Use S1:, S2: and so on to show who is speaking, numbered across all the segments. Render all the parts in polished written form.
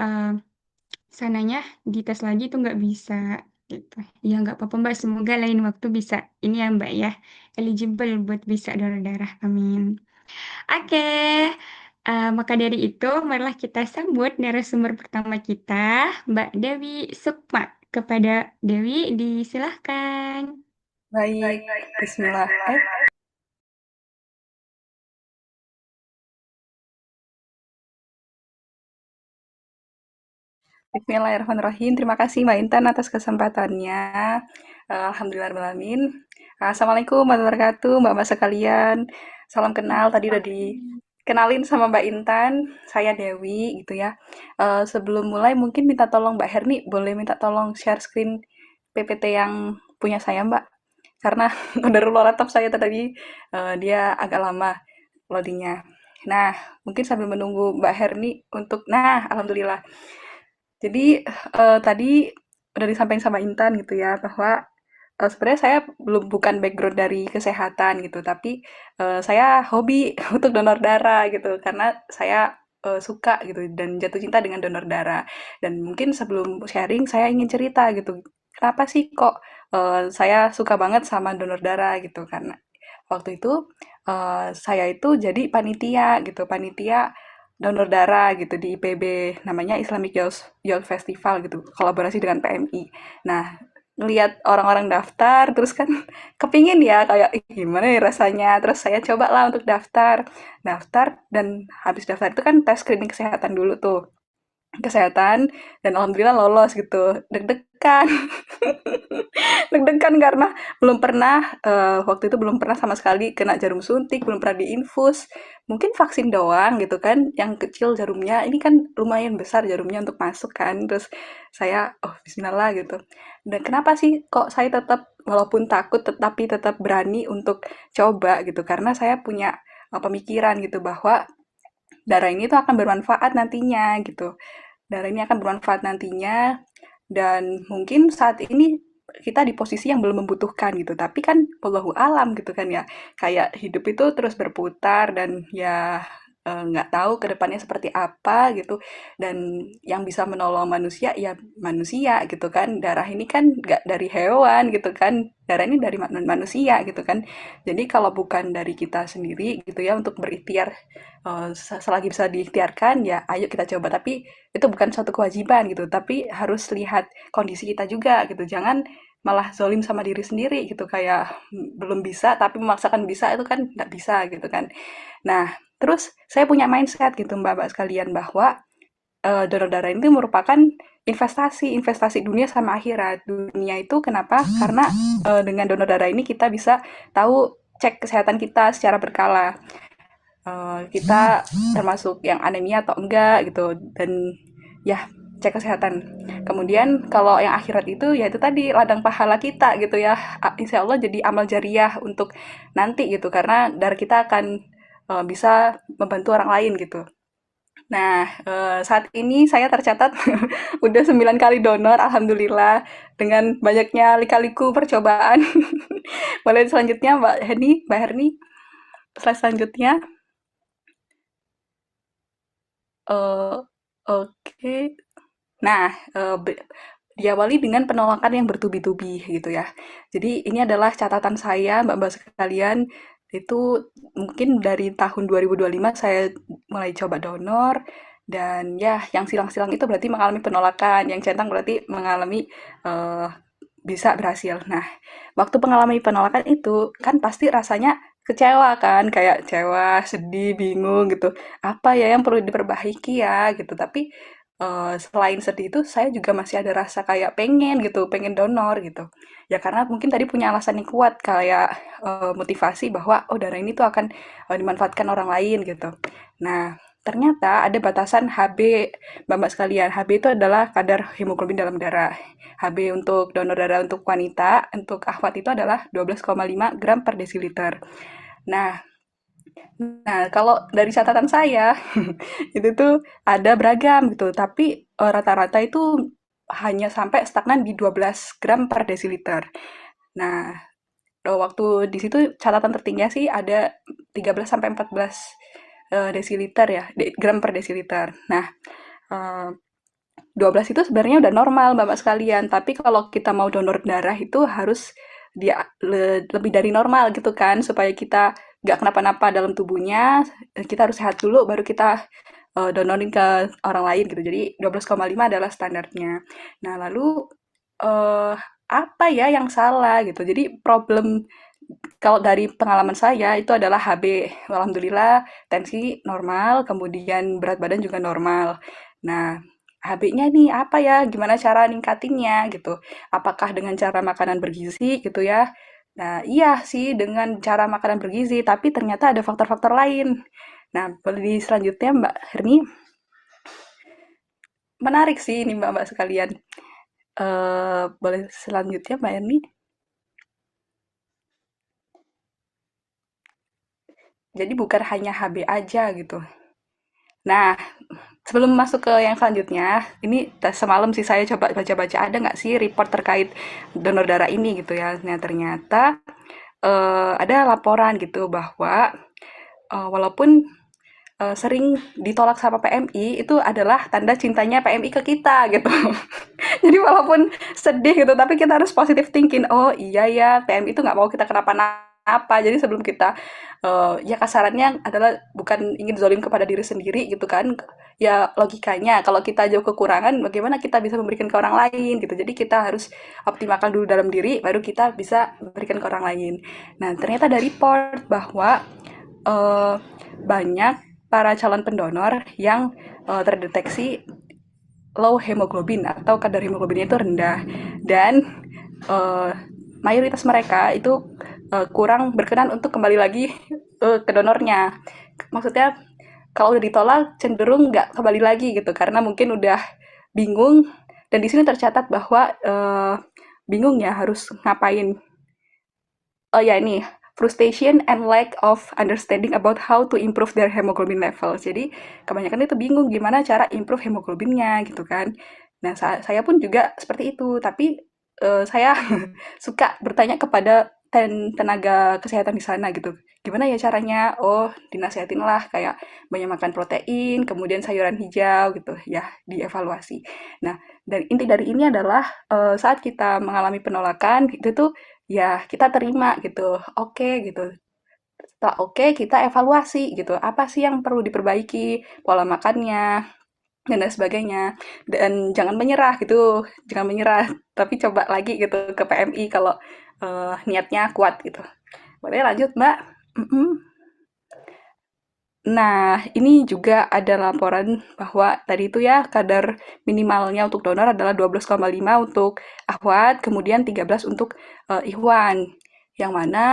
S1: eee, sananya dites lagi itu nggak bisa, gitu. Ya nggak apa-apa Mbak, semoga lain waktu bisa ini ya Mbak ya, eligible buat bisa donor darah, amin. Oke, maka dari itu marilah kita sambut narasumber pertama kita, Mbak Dewi Sukma. Kepada Dewi, disilahkan.
S2: Baik, bismillah. Bismillahirrahmanirrahim. Terima kasih Mbak Intan atas kesempatannya. Alhamdulillahirrahmanirrahim. Assalamualaikum warahmatullahi wabarakatuh, Mbak-mbak sekalian. Salam kenal, tadi udah dikenalin sama Mbak Intan. Saya Dewi, gitu ya. Sebelum mulai mungkin minta tolong Mbak Herni, boleh minta tolong share screen PPT yang punya saya Mbak. Karena udah laptop saya tadi, dia agak lama loadingnya. Nah, mungkin sambil menunggu Mbak Herni untuk, nah, Alhamdulillah. Jadi, tadi udah disampaikan sama Intan gitu ya, bahwa, sebenarnya saya bukan background dari kesehatan gitu, tapi, saya hobi untuk donor darah gitu, karena saya, suka gitu dan jatuh cinta dengan donor darah. Dan mungkin sebelum sharing saya ingin cerita gitu, kenapa sih kok, saya suka banget sama donor darah gitu, karena waktu itu, saya itu jadi panitia gitu, panitia donor darah gitu di IPB, namanya Islamic Youth Festival gitu, kolaborasi dengan PMI. Nah, ngelihat orang-orang daftar, terus kan kepingin ya kayak "Ih, gimana ya rasanya, terus saya coba lah untuk daftar, daftar dan habis daftar itu kan tes screening kesehatan dulu tuh, kesehatan dan alhamdulillah lolos gitu, deg-degan. Deg-degan karena belum pernah, waktu itu belum pernah sama sekali kena jarum suntik, belum pernah diinfus. Mungkin vaksin doang gitu kan, yang kecil jarumnya, ini kan lumayan besar jarumnya untuk masuk kan. Terus saya, oh bismillah gitu. Dan kenapa sih kok saya tetap walaupun takut tetapi tetap berani untuk coba gitu, karena saya punya, pemikiran gitu bahwa darah ini tuh akan bermanfaat nantinya gitu. Darah ini akan bermanfaat nantinya dan mungkin saat ini kita di posisi yang belum membutuhkan gitu, tapi kan wallahu alam gitu kan ya. Kayak hidup itu terus berputar dan ya nggak tahu ke depannya seperti apa gitu. Dan yang bisa menolong manusia ya manusia gitu kan. Darah ini kan nggak dari hewan gitu kan. Darah ini dari manusia gitu kan. Jadi kalau bukan dari kita sendiri gitu ya untuk berikhtiar selagi bisa diikhtiarkan ya ayo kita coba, tapi itu bukan suatu kewajiban gitu, tapi harus lihat kondisi kita juga gitu, jangan malah zolim sama diri sendiri gitu, kayak belum bisa tapi memaksakan bisa itu kan nggak bisa gitu kan. Nah, terus saya punya mindset gitu mbak-mbak sekalian bahwa donor darah itu merupakan investasi, investasi dunia sama akhirat. Dunia itu kenapa? Karena dengan donor darah ini kita bisa tahu cek kesehatan kita secara berkala. Kita termasuk yang anemia atau enggak gitu dan ya cek kesehatan. Kemudian kalau yang akhirat itu ya itu tadi ladang pahala kita gitu ya. Insya Allah jadi amal jariah untuk nanti gitu karena darah kita akan bisa membantu orang lain gitu. Nah, saat ini saya tercatat udah 9 kali donor, alhamdulillah, dengan banyaknya lika-liku percobaan. Boleh selanjutnya Mbak Herni, slide selanjutnya. Eh, oke. Nah, diawali dengan penolakan yang bertubi-tubi gitu ya. Jadi ini adalah catatan saya, Mbak-mbak sekalian, itu mungkin dari tahun 2025 saya mulai coba donor dan ya yang silang-silang itu berarti mengalami penolakan, yang centang berarti mengalami eh, bisa berhasil. Nah, waktu mengalami penolakan itu kan pasti rasanya kecewa kan, kayak kecewa, sedih, bingung gitu. Apa ya yang perlu diperbaiki ya gitu. Tapi selain sedih itu saya juga masih ada rasa kayak pengen gitu, pengen donor gitu. Ya karena mungkin tadi punya alasan yang kuat kayak motivasi bahwa oh darah ini tuh akan dimanfaatkan orang lain gitu. Nah, ternyata ada batasan HB, Mbak-mbak sekalian. HB itu adalah kadar hemoglobin dalam darah. HB untuk donor darah untuk wanita, untuk akhwat itu adalah 12,5 gram per desiliter. Nah, kalau dari catatan saya, itu tuh ada beragam gitu, tapi rata-rata itu hanya sampai stagnan di 12 gram per desiliter. Nah, waktu di situ catatan tertinggi sih ada 13 sampai 14 desiliter ya, gram per desiliter. Nah, 12 itu sebenarnya udah normal Bapak sekalian, tapi kalau kita mau donor darah itu harus dia lebih dari normal gitu kan, supaya kita nggak kenapa-napa dalam tubuhnya, kita harus sehat dulu baru kita donorin ke orang lain gitu. Jadi 12,5 adalah standarnya. Nah, lalu eh apa ya yang salah gitu. Jadi problem kalau dari pengalaman saya itu adalah HB. Alhamdulillah tensi normal, kemudian berat badan juga normal. Nah, HB-nya nih apa ya? Gimana cara ningkatinnya gitu? Apakah dengan cara makanan bergizi gitu ya? Nah, iya sih dengan cara makanan bergizi, tapi ternyata ada faktor-faktor lain. Nah, boleh selanjutnya Mbak Herni, menarik sih ini Mbak-mbak sekalian. Boleh selanjutnya Mbak Herni. Jadi bukan hanya HB aja gitu. Nah, sebelum masuk ke yang selanjutnya, ini semalam sih saya coba baca-baca ada nggak sih report terkait donor darah ini gitu ya. Nah, ternyata ada laporan gitu bahwa walaupun sering ditolak sama PMI itu adalah tanda cintanya PMI ke kita gitu. Jadi walaupun sedih gitu, tapi kita harus positive thinking. Oh iya ya, PMI itu nggak mau kita kenapa-napa. Jadi sebelum kita, ya kasarannya adalah bukan ingin zolim kepada diri sendiri gitu kan. Ya logikanya, kalau kita jauh kekurangan, bagaimana kita bisa memberikan ke orang lain gitu. Jadi kita harus optimalkan dulu dalam diri, baru kita bisa memberikan ke orang lain. Nah ternyata ada report bahwa eh, banyak para calon pendonor yang terdeteksi low hemoglobin atau kadar hemoglobinnya itu rendah dan uh, mayoritas mereka itu kurang berkenan untuk kembali lagi ke donornya. Maksudnya kalau udah ditolak cenderung nggak kembali lagi gitu karena mungkin udah bingung dan di sini tercatat bahwa bingung ya harus ngapain. Oh ya ini frustration and lack of understanding about how to improve their hemoglobin level. Jadi kebanyakan itu bingung gimana cara improve hemoglobinnya gitu kan. Nah, saya pun juga seperti itu, tapi saya suka bertanya kepada tenaga kesehatan di sana gitu. Gimana ya caranya? Oh, dinasihatin lah kayak banyak makan protein, kemudian sayuran hijau gitu ya, dievaluasi. Nah, dan inti dari ini adalah saat kita mengalami penolakan itu tuh ya kita terima gitu. Oke gitu. Setelah oke, kita evaluasi gitu. Apa sih yang perlu diperbaiki? Pola makannya dan lain sebagainya. Dan jangan menyerah gitu. Jangan menyerah, tapi coba lagi gitu ke PMI kalau niatnya kuat gitu. Boleh lanjut, Mbak? Mm-mm. Nah, ini juga ada laporan bahwa tadi itu ya kadar minimalnya untuk donor adalah 12,5 untuk akhwat, kemudian 13 untuk ikhwan. Yang mana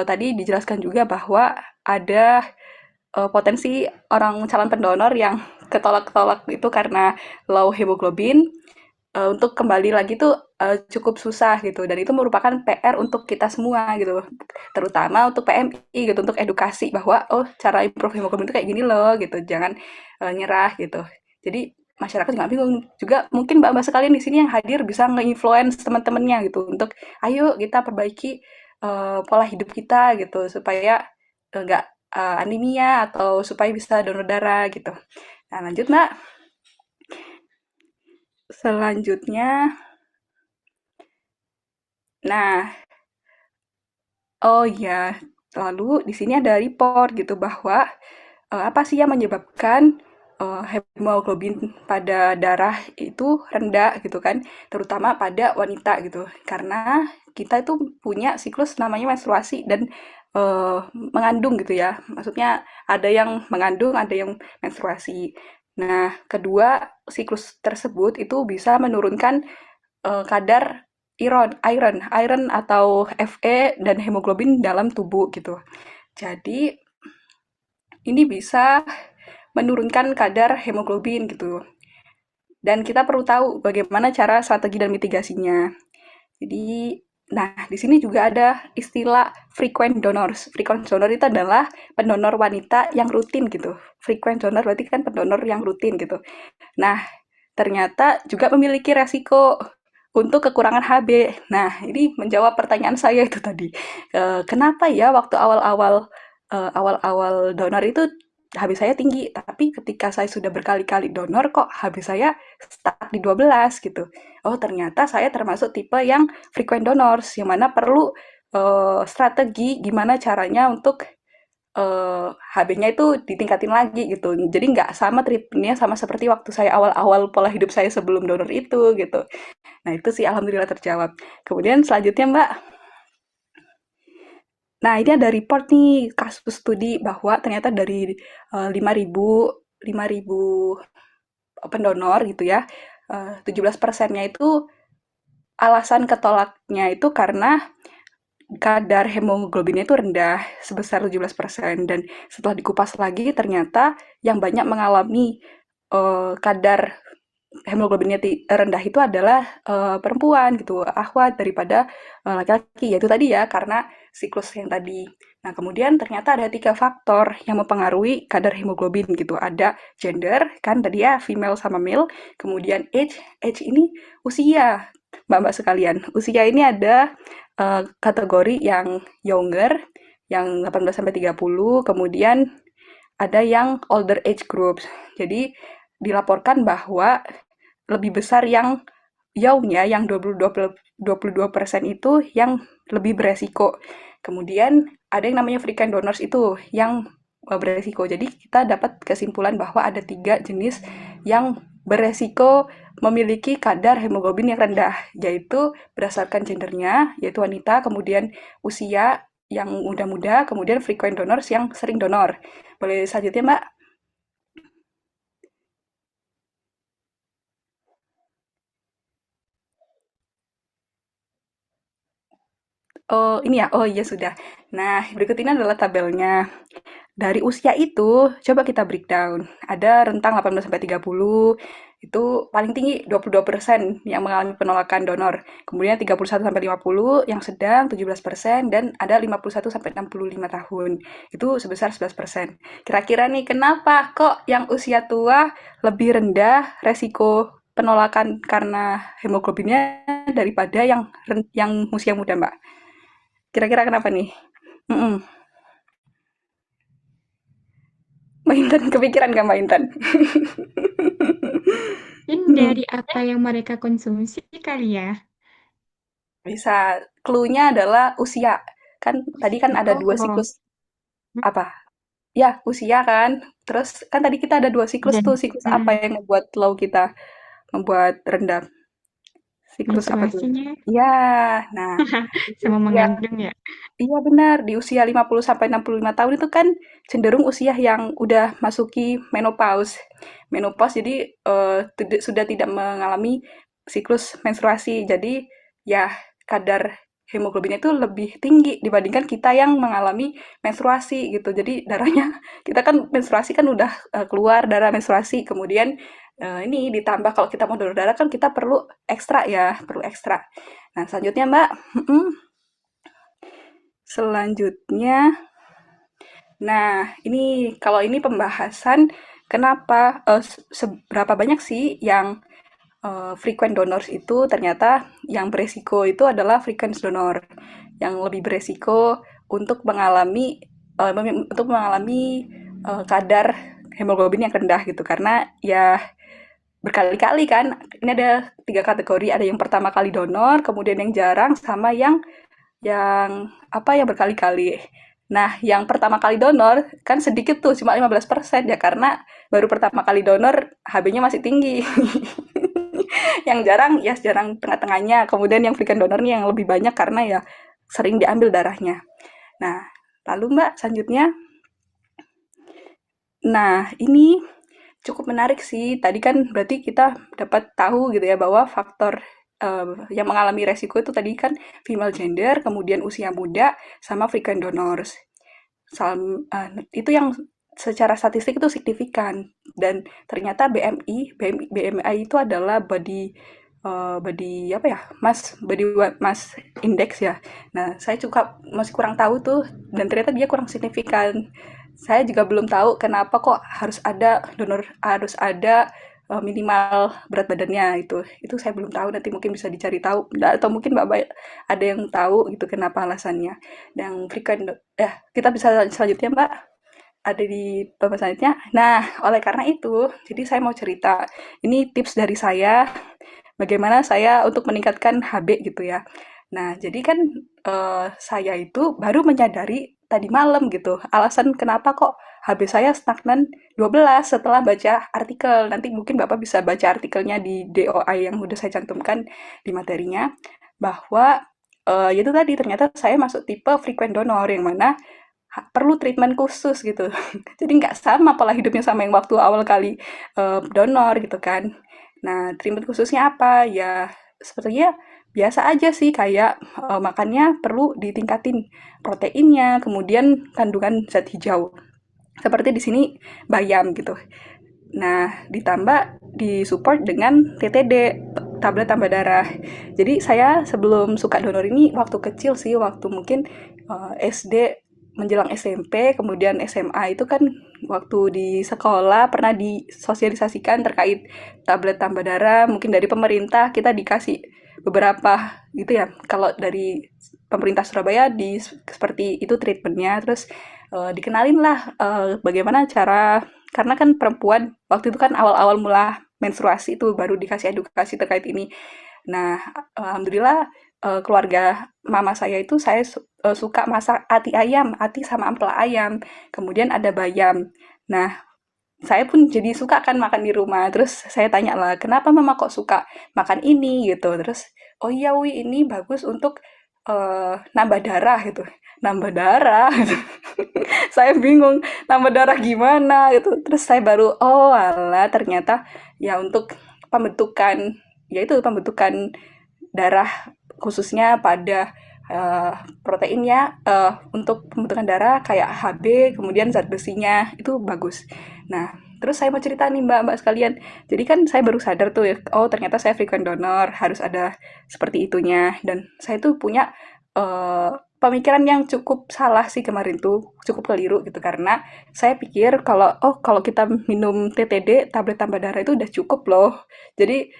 S2: tadi dijelaskan juga bahwa ada potensi orang calon pendonor yang ketolak-ketolak itu karena low hemoglobin untuk kembali lagi tuh cukup susah gitu dan itu merupakan PR untuk kita semua gitu terutama untuk PMI gitu untuk edukasi bahwa oh cara improve hemoglobin itu kayak gini loh gitu jangan nyerah gitu jadi masyarakat juga bingung juga mungkin mbak-mbak sekalian di sini yang hadir bisa nge-influence teman-temannya gitu untuk ayo kita perbaiki pola hidup kita gitu supaya nggak anemia atau supaya bisa donor darah gitu nah lanjut mbak selanjutnya nah oh ya, lalu di sini ada report gitu bahwa apa sih yang menyebabkan hemoglobin pada darah itu rendah gitu kan, terutama pada wanita gitu. Karena kita itu punya siklus namanya menstruasi dan mengandung gitu ya. Maksudnya ada yang mengandung, ada yang menstruasi. Nah, kedua siklus tersebut itu bisa menurunkan kadar iron atau Fe dan hemoglobin dalam tubuh gitu. Jadi ini bisa menurunkan kadar hemoglobin gitu. Dan kita perlu tahu bagaimana cara strategi dan mitigasinya. Jadi, nah di sini juga ada istilah frequent donors. Frequent donor itu adalah pendonor wanita yang rutin gitu. Frequent donor berarti kan pendonor yang rutin gitu. Nah, ternyata juga memiliki resiko untuk kekurangan HB. Nah, ini menjawab pertanyaan saya itu tadi. Kenapa ya waktu awal-awal awal-awal donor itu HB saya tinggi, tapi ketika saya sudah berkali-kali donor kok HB saya stuck di 12 gitu. Oh, ternyata saya termasuk tipe yang frequent donors, yang mana perlu strategi gimana caranya untuk HB-nya itu ditingkatin lagi gitu. Jadi nggak sama treatmentnya sama seperti waktu saya awal-awal pola hidup saya sebelum donor itu gitu. Nah itu sih alhamdulillah terjawab. Kemudian selanjutnya Mbak, nah ini ada report nih kasus studi bahwa ternyata dari 5.000 pendonor gitu ya, 17%-nya itu alasan ketolaknya itu karena kadar hemoglobinnya itu rendah sebesar 17% dan setelah dikupas lagi ternyata yang banyak mengalami kadar hemoglobinnya rendah itu adalah perempuan gitu, akhwat daripada laki-laki, yaitu tadi ya karena siklus yang tadi. Nah, kemudian ternyata ada 3 faktor yang mempengaruhi kadar hemoglobin gitu. Ada gender, kan tadi ya female sama male, kemudian age ini usia, mbak-mbak sekalian. Usia ini ada kategori yang younger, yang 18 sampai 30, kemudian ada yang older age groups. Jadi dilaporkan bahwa lebih besar yang yaumnya yang 22% itu yang lebih beresiko. Kemudian ada yang namanya frequent donors itu yang beresiko. Jadi kita dapat kesimpulan bahwa ada 3 jenis yang beresiko memiliki kadar hemoglobin yang rendah, yaitu berdasarkan gendernya, yaitu wanita, kemudian usia yang muda-muda, kemudian frequent donors yang sering donor. Boleh selanjutnya, Mbak? Oh, ini ya. Oh, iya sudah. Nah, berikut ini adalah tabelnya. Dari usia itu, coba kita breakdown. Ada rentang 18 sampai 30, itu paling tinggi 22% yang mengalami penolakan donor. Kemudian 31 sampai 50 yang sedang 17% dan ada 51 sampai 65 tahun. Itu sebesar 11%. Kira-kira nih kenapa kok yang usia tua lebih rendah resiko penolakan karena hemoglobinnya daripada yang usia muda, Mbak? Kira-kira kenapa nih? Mhm. Mbak Intan kepikiran nggak Mbak Intan?
S1: Mungkin
S2: Hmm,
S1: dari apa yang mereka konsumsi kali ya.
S2: bisa. Clue-nya adalah usia. Kan tadi kan ada 2
S1: Oh,
S2: siklus apa? Ya, usia kan. Terus kan tadi kita ada 2 siklus tuh.
S1: dan
S2: Siklus apa yang membuat low kita membuat rendah? Siklus apa tuh?
S1: menstruasinya
S2: Ya, nah di
S1: sama
S2: usia
S1: mengandung ya.
S2: iya benar, di usia 50 sampai 65 tahun itu kan cenderung usia yang udah masuki menopause. Menopause jadi sudah tidak mengalami siklus menstruasi. Jadi ya kadar hemoglobinnya itu lebih tinggi dibandingkan kita yang mengalami menstruasi gitu. Jadi darahnya kita kan menstruasi kan udah keluar darah menstruasi. Kemudian ini ditambah kalau kita mau donor darah kan kita perlu ekstra ya, perlu ekstra. Nah, selanjutnya Mbak, selanjutnya, nah ini kalau ini pembahasan kenapa seberapa banyak sih yang frequent donors itu ternyata yang beresiko itu adalah frequent donor yang lebih beresiko untuk mengalami kadar hemoglobin yang rendah gitu karena ya berkali-kali kan ini ada 3 kategori ada yang pertama kali donor kemudian yang jarang sama yang apa, yang berkali-kali. Nah, yang pertama kali donor kan sedikit tuh, cuma 15% ya karena baru pertama kali donor HB-nya masih tinggi. Yang jarang ya jarang tengah-tengahnya. Kemudian yang frequent donor nih yang lebih banyak karena ya sering diambil darahnya. Nah, lalu Mbak selanjutnya. Nah, ini cukup menarik sih. Tadi kan berarti kita dapat tahu gitu ya bahwa faktor yang mengalami resiko itu tadi kan female gender, kemudian usia muda, sama frequent donors. Itu yang secara statistik itu signifikan dan ternyata BMI itu adalah body apa ya mass index ya. Nah saya juga masih kurang tahu tuh dan ternyata dia kurang signifikan. Saya juga belum tahu kenapa kok harus ada minimal berat badannya itu saya belum tahu nanti mungkin bisa dicari tahu atau mungkin mbak ada yang tahu gitu kenapa alasannya. Dan frequent kita bisa selanjutnya Mbak. ada di bapak selanjutnya. Nah, oleh karena itu, jadi saya mau cerita. Ini tips dari saya, bagaimana saya untuk meningkatkan HB gitu ya. Nah, jadi kan saya itu baru menyadari tadi malam gitu, alasan kenapa kok HB saya stagnan 12 setelah baca artikel. Nanti mungkin Bapak bisa baca artikelnya di DOI yang udah saya cantumkan di materinya, bahwa itu tadi ternyata saya masuk tipe frequent donor yang mana perlu treatment khusus gitu. Jadi nggak sama pola hidupnya sama yang waktu awal kali donor gitu kan. Nah, treatment khususnya apa? Ya, sepertinya biasa aja sih, kayak makannya perlu ditingkatin proteinnya, kemudian kandungan zat hijau. Seperti di sini bayam gitu. Nah, ditambah disupport dengan TTD, tablet tambah darah. Jadi saya sebelum suka donor ini waktu kecil sih, waktu mungkin SD menjelang SMP, kemudian SMA itu kan waktu di sekolah pernah disosialisasikan terkait tablet tambah darah, mungkin dari pemerintah kita dikasih beberapa gitu ya. Kalau dari pemerintah Surabaya seperti itu treatmentnya, terus dikenalin lah bagaimana cara, karena kan perempuan waktu itu kan awal-awal mula menstruasi itu baru dikasih edukasi terkait ini. Nah, alhamdulillah keluarga mama saya itu saya suka masak ati ayam, ati sama ampela ayam. Kemudian ada bayam. Nah, saya pun jadi suka kan makan di rumah. Terus saya tanya lah, kenapa mama kok suka makan ini gitu. Terus, oh iya Wi, ini bagus untuk nambah darah gitu. Nambah darah gitu. Saya bingung, nambah darah gimana gitu. Terus saya baru, oh alah ternyata ya untuk pembentukan, yaitu pembentukan darah khususnya pada proteinnya, untuk pembentukan darah kayak HB, kemudian zat besinya itu bagus. Nah, terus saya mau cerita nih mbak-mbak sekalian. Jadi kan saya baru sadar tuh ya, oh ternyata saya frequent donor, harus ada seperti itunya. Dan saya tuh punya pemikiran yang cukup salah sih kemarin tuh, cukup keliru gitu. Karena saya pikir kalau, oh kalau kita minum TTD, tablet tambah darah itu udah cukup loh. Jadi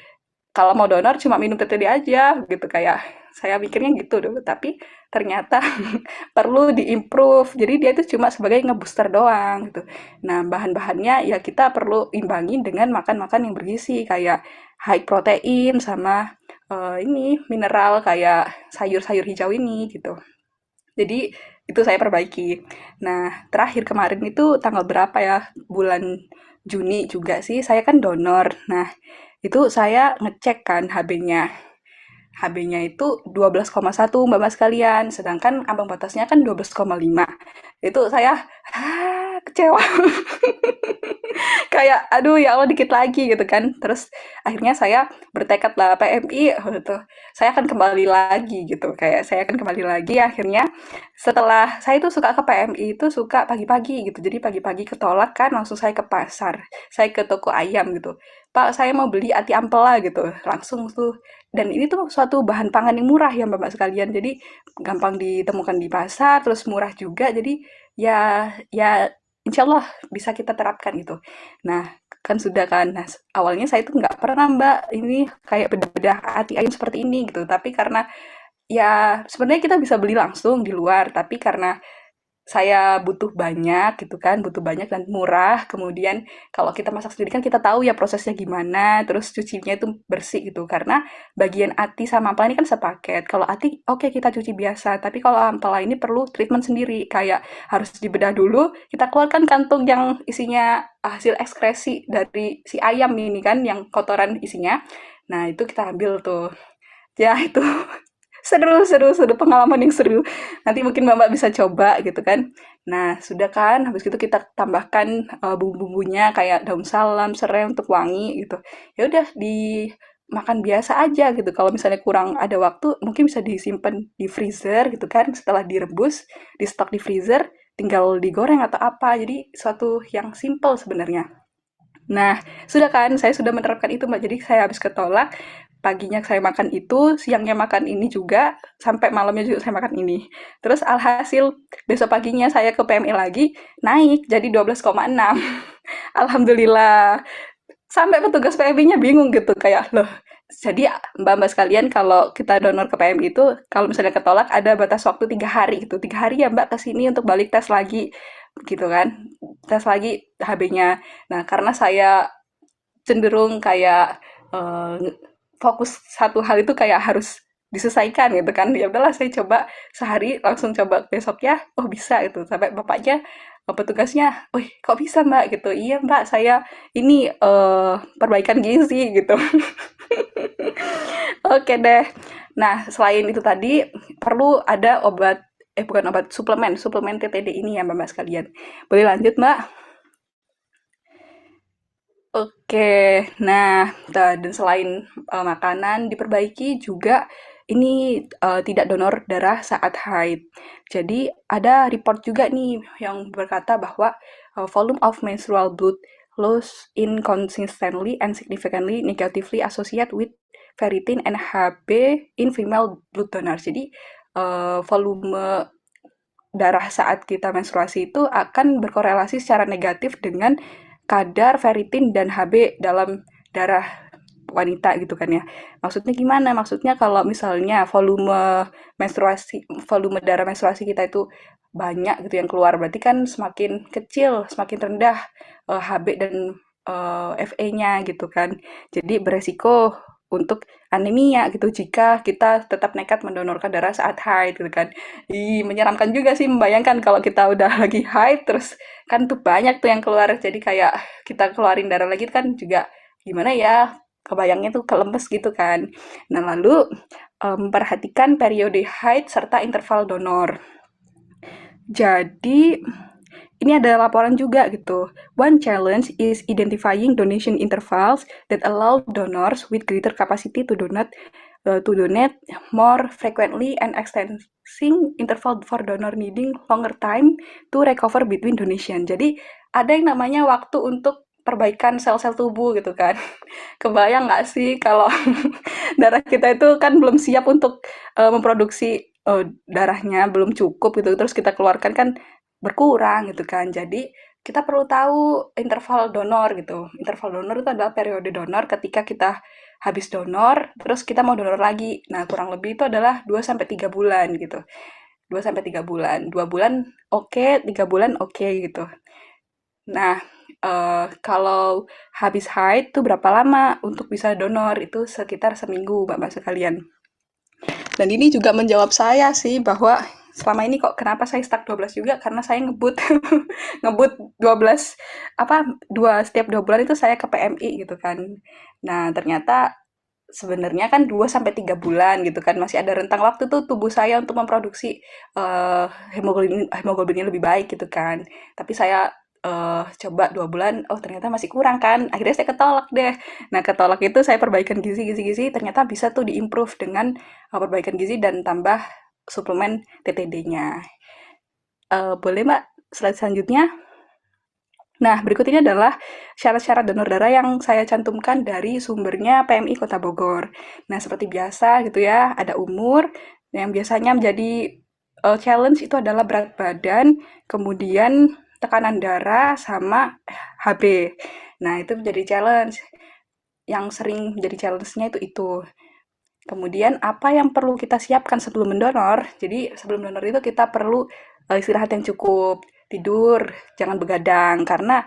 S2: kalau mau donor cuma minum TTD aja gitu, kayak saya mikirnya gitu dulu, tapi ternyata perlu diimprove. Jadi dia itu cuma sebagai ngebooster doang gitu. Nah, bahan-bahannya ya kita perlu imbangin dengan makan-makan yang bergizi kayak high protein sama ini mineral kayak sayur-sayur hijau ini gitu. Jadi itu saya perbaiki. Nah, terakhir kemarin itu tanggal berapa ya? Bulan Juni juga sih, saya kan donor. Nah, itu saya ngecek kan HB-nya. HB-nya itu 12,1 Mbak sekalian, sedangkan ambang batasnya kan 12,5. Itu saya kecewa. Kayak aduh ya Allah dikit lagi gitu kan. Terus akhirnya saya bertekad lah PMI gitu. Saya akan kembali lagi gitu. Kayak saya akan kembali lagi akhirnya setelah saya itu suka ke PMI itu suka pagi-pagi gitu. Jadi pagi-pagi ketolak kan langsung saya ke pasar. Saya ke toko ayam gitu. Pak, saya mau beli ati ampela gitu. Langsung tuh. Dan ini tuh suatu bahan pangan yang murah ya Bapak sekalian. Jadi gampang ditemukan di pasar, terus murah juga. Jadi ya ya insya Allah bisa kita terapkan itu. Nah, kan sudah kan. Nah, awalnya saya tuh nggak pernah Mbak ini kayak bedah-bedah hati ayam seperti ini gitu. Tapi karena ya sebenarnya kita bisa beli langsung di luar, tapi karena saya butuh banyak gitu kan, butuh banyak dan murah. Kemudian kalau kita masak sendiri kan kita tahu ya prosesnya gimana, terus cucinya itu bersih gitu. Karena bagian ati sama ampela ini kan sepaket. Kalau ati oke kita cuci biasa, tapi kalau ampela ini perlu treatment sendiri. Kayak harus dibedah dulu, kita keluarkan kantung yang isinya hasil ekskresi dari si ayam ini kan, yang kotoran isinya. Nah, itu kita ambil tuh. Ya, itu seru seru seru, pengalaman yang seru. Nanti mungkin Mbak bisa coba gitu kan. Nah, sudah kan, habis itu kita tambahkan bumbu-bumbunya kayak daun salam, serai untuk wangi gitu. Ya udah dimakan biasa aja gitu. Kalau misalnya kurang ada waktu, mungkin bisa disimpan di freezer gitu kan. Setelah direbus, di stok di freezer, tinggal digoreng atau apa. Jadi suatu yang simple sebenarnya. Nah, sudah kan, saya sudah menerapkan itu Mbak. Jadi saya habis ketolak, paginya saya makan itu, siangnya makan ini juga, sampai malamnya juga saya makan ini. Terus alhasil besok paginya saya ke PMI lagi, naik jadi 12,6. Alhamdulillah. Sampai petugas PMI-nya bingung gitu, kayak, loh, jadi mbak-mbak sekalian kalau kita donor ke PMI itu, kalau misalnya ketolak ada batas waktu 3 hari gitu. 3 hari ya mbak ke sini untuk balik tes lagi. gitu kan, tes lagi HB-nya. Nah, karena saya cenderung kayak fokus satu hal itu kayak harus diselesaikan gitu kan. Ya udahlah saya coba sehari langsung coba besoknya, oh bisa itu. Sampai bapaknya petugasnya, "Wih, kok bisa Mbak?" gitu. "Iya Mbak, saya ini perbaikan gizi gitu." Oke deh. Nah, selain itu tadi perlu ada obat bukan obat, suplemen, suplemen TTD ini ya Mbak-mbak sekalian. Boleh lanjut, Mbak? Oke, nah, dan selain makanan diperbaiki juga ini tidak donor darah saat haid. Jadi ada report juga nih yang berkata bahwa volume of menstrual blood loss inconsistently and significantly negatively associated with ferritin and Hb in female blood donors. Jadi volume darah saat kita menstruasi itu akan berkorelasi secara negatif dengan kadar ferritin dan Hb dalam darah wanita gitu kan ya. Maksudnya gimana? Maksudnya kalau misalnya volume darah menstruasi kita itu banyak gitu yang keluar, berarti kan semakin kecil, semakin rendah Hb dan Fe-nya gitu kan. Jadi beresiko untuk anemia gitu jika kita tetap nekat mendonorkan darah saat haid gitu kan. Menyeramkan juga sih membayangkan kalau kita udah lagi haid terus kan tuh banyak tuh yang keluar. Jadi kayak kita keluarin darah lagi kan juga gimana ya? Kebayangnya tuh kelemes gitu kan. Nah, lalu memperhatikan periode haid serta interval donor. Jadi ini ada laporan juga gitu. One challenge is identifying donation intervals that allow donors with greater capacity to donate more frequently and extending interval for donor needing longer time to recover between donation. Jadi ada yang namanya waktu untuk perbaikan sel-sel tubuh gitu kan. Kebayang nggak sih kalau darah kita itu kan belum siap untuk memproduksi darahnya belum cukup gitu terus kita keluarkan kan berkurang gitu kan. Jadi kita perlu tahu interval donor gitu. Interval donor itu adalah periode donor ketika kita habis donor, terus kita mau donor lagi. Nah, kurang lebih itu adalah 2 sampai 3 bulan gitu. 2 sampai 3 bulan. 2 bulan oke, 3 bulan oke gitu. Nah, kalau habis haid tuh berapa lama untuk bisa donor? Itu sekitar seminggu, Mbak-mbak sekalian. Dan ini juga menjawab saya sih bahwa selama ini kok kenapa saya stuck 12 juga karena saya ngebut ngebut 12 apa setiap 2 bulan itu saya ke PMI gitu kan. Nah, ternyata sebenarnya kan 2 sampai 3 bulan gitu kan masih ada rentang waktu tuh tubuh saya untuk memproduksi hemoglobinnya lebih baik gitu kan. Tapi saya coba 2 bulan, oh ternyata masih kurang kan. Akhirnya saya ketolak deh. Nah, ketolak itu saya perbaikan gizi, ternyata bisa tuh diimprove dengan perbaikan gizi dan tambah suplemen TTD-nya. Boleh Mbak, slide selanjutnya. Nah, berikut ini adalah syarat-syarat donor darah yang saya cantumkan dari sumbernya PMI Kota Bogor. Nah, seperti biasa gitu ya, ada umur, yang biasanya menjadi challenge itu adalah berat badan, kemudian tekanan darah, sama HB. Nah, itu menjadi challenge. Yang sering menjadi challenge-nya itu. Kemudian apa yang perlu kita siapkan sebelum mendonor? Jadi sebelum donor itu kita perlu istirahat yang cukup, tidur, jangan begadang karena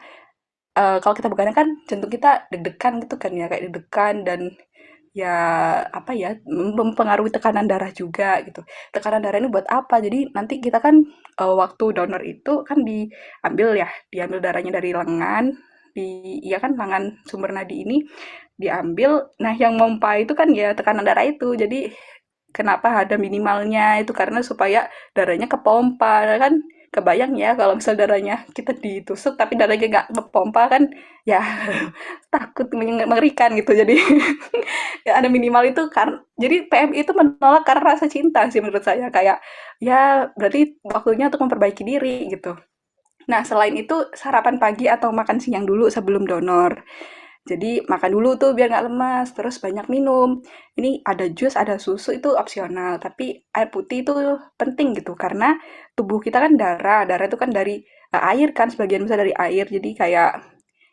S2: kalau kita begadang kan jantung kita deg-degan gitu kan ya, kayak deg-degan dan ya apa ya mempengaruhi tekanan darah juga gitu. Tekanan darah ini buat apa? Jadi nanti kita kan waktu donor itu kan diambil darahnya dari lengan, iya kan lengan sumber nadi ini diambil. Nah, yang mompa itu kan ya tekanan darah itu. Jadi kenapa ada minimalnya itu karena supaya darahnya kepompa kan. Kebayang ya kalau misal darahnya kita ditusuk tapi darahnya nggak ngepompa kan ya takut mengerikan gitu. Jadi ya ada minimal itu kan. Jadi PMI itu menolak karena rasa cinta sih menurut saya kayak ya berarti waktunya untuk memperbaiki diri gitu. Nah, selain itu sarapan pagi atau makan siang dulu sebelum donor. Jadi makan dulu tuh biar nggak lemas, terus banyak minum. Ini ada jus, ada susu itu opsional, tapi air putih itu penting gitu karena tubuh kita kan darah, darah itu kan dari air kan sebagian besar dari air, jadi kayak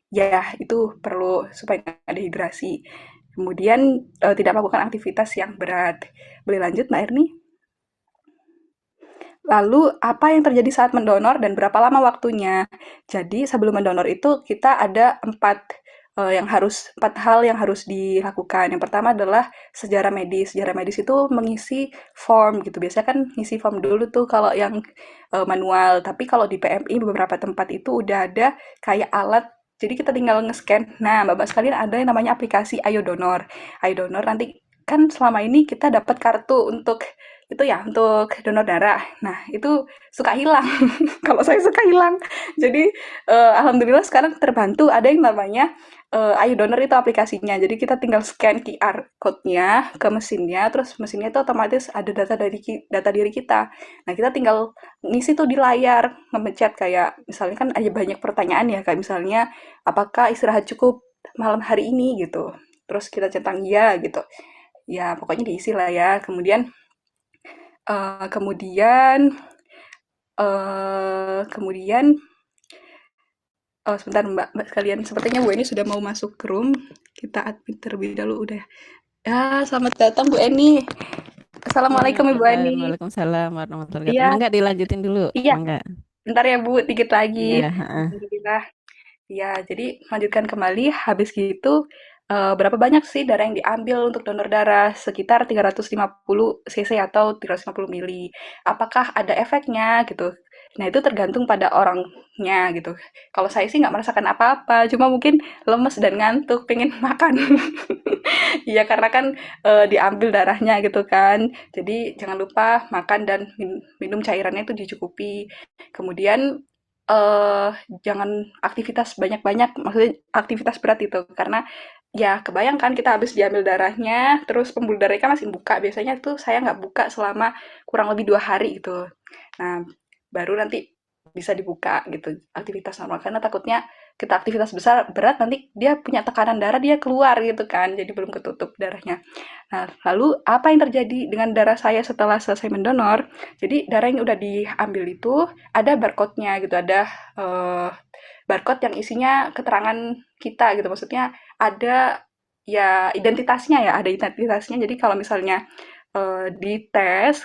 S2: ya itu perlu supaya nggak ada hidrasi. Kemudian tidak melakukan aktivitas yang berat. Boleh lanjut Mbak Erni? Lalu apa yang terjadi saat mendonor dan berapa lama waktunya? Jadi sebelum mendonor itu kita ada empat hal yang harus dilakukan. Yang pertama adalah sejarah medis. Sejarah medis itu mengisi form gitu. Biasanya kan ngisi form dulu tuh kalau yang manual. Tapi kalau di PMI beberapa tempat itu udah ada kayak alat. Jadi kita tinggal nge-scan. Nah, Bapak sekalian ada yang namanya aplikasi Ayo Donor. Ayo Donor nanti kan selama ini kita dapat kartu untuk itu ya untuk donor darah. Nah, itu suka hilang. Kalau saya suka hilang. Jadi alhamdulillah sekarang terbantu ada yang namanya Ayo Donor itu aplikasinya. Jadi kita tinggal scan QR code-nya ke mesinnya, terus mesinnya itu otomatis ada data diri kita. Nah, kita tinggal ngisi tuh di layar, ngemencet kayak misalnya kan ada banyak pertanyaan ya, kayak misalnya apakah istirahat cukup malam hari ini gitu. Terus kita centang iya gitu. Ya, pokoknya diisi lah ya. Kemudian, kemudian oh sebentar Mbak, Mbak sekalian, sepertinya Bu Eni sudah mau masuk ke room. Kita admit terlebih dahulu udah. Ya, selamat datang Bu Eni.
S3: Ya,
S2: Assalamualaikum Ibu
S3: dan
S2: Eni.
S3: Waalaikumsalam warahmatullahi wabarakatuh.
S2: Iya,
S3: Mangga dilanjutin dulu,
S2: iya.
S3: mangga.
S2: Bentar ya Bu, dikit lagi.
S3: Iya, heeh.
S2: Alhamdulillah. Ya, jadi lanjutkan kembali. Habis gitu, berapa banyak sih darah yang diambil untuk donor darah? Sekitar 350 cc atau 350 mili. Apakah ada efeknya gitu? Nah, itu tergantung pada orangnya gitu. Kalau saya sih nggak merasakan apa-apa, cuma mungkin lemes dan ngantuk, pengen makan. Iya, karena kan diambil darahnya gitu kan. Jadi jangan lupa makan dan minum cairannya itu dicukupi. Kemudian eh jangan aktivitas banyak-banyak, maksudnya aktivitas berat itu, karena ya kebayangkan kita habis diambil darahnya, terus pembuluh darahnya kan masih buka, biasanya tuh saya nggak buka selama kurang lebih 2 hari gitu. Nah, baru nanti bisa dibuka gitu, aktivitas normal, karena takutnya kita aktivitas besar berat nanti dia punya tekanan darah dia keluar gitu kan, jadi belum ketutup darahnya. Nah, lalu apa yang terjadi dengan darah saya setelah selesai mendonor? Jadi darah yang udah diambil itu ada barcode-nya gitu, ada barcode yang isinya keterangan kita gitu. Maksudnya ada ya identitasnya ya, ada identitasnya. Jadi kalau misalnya di tes,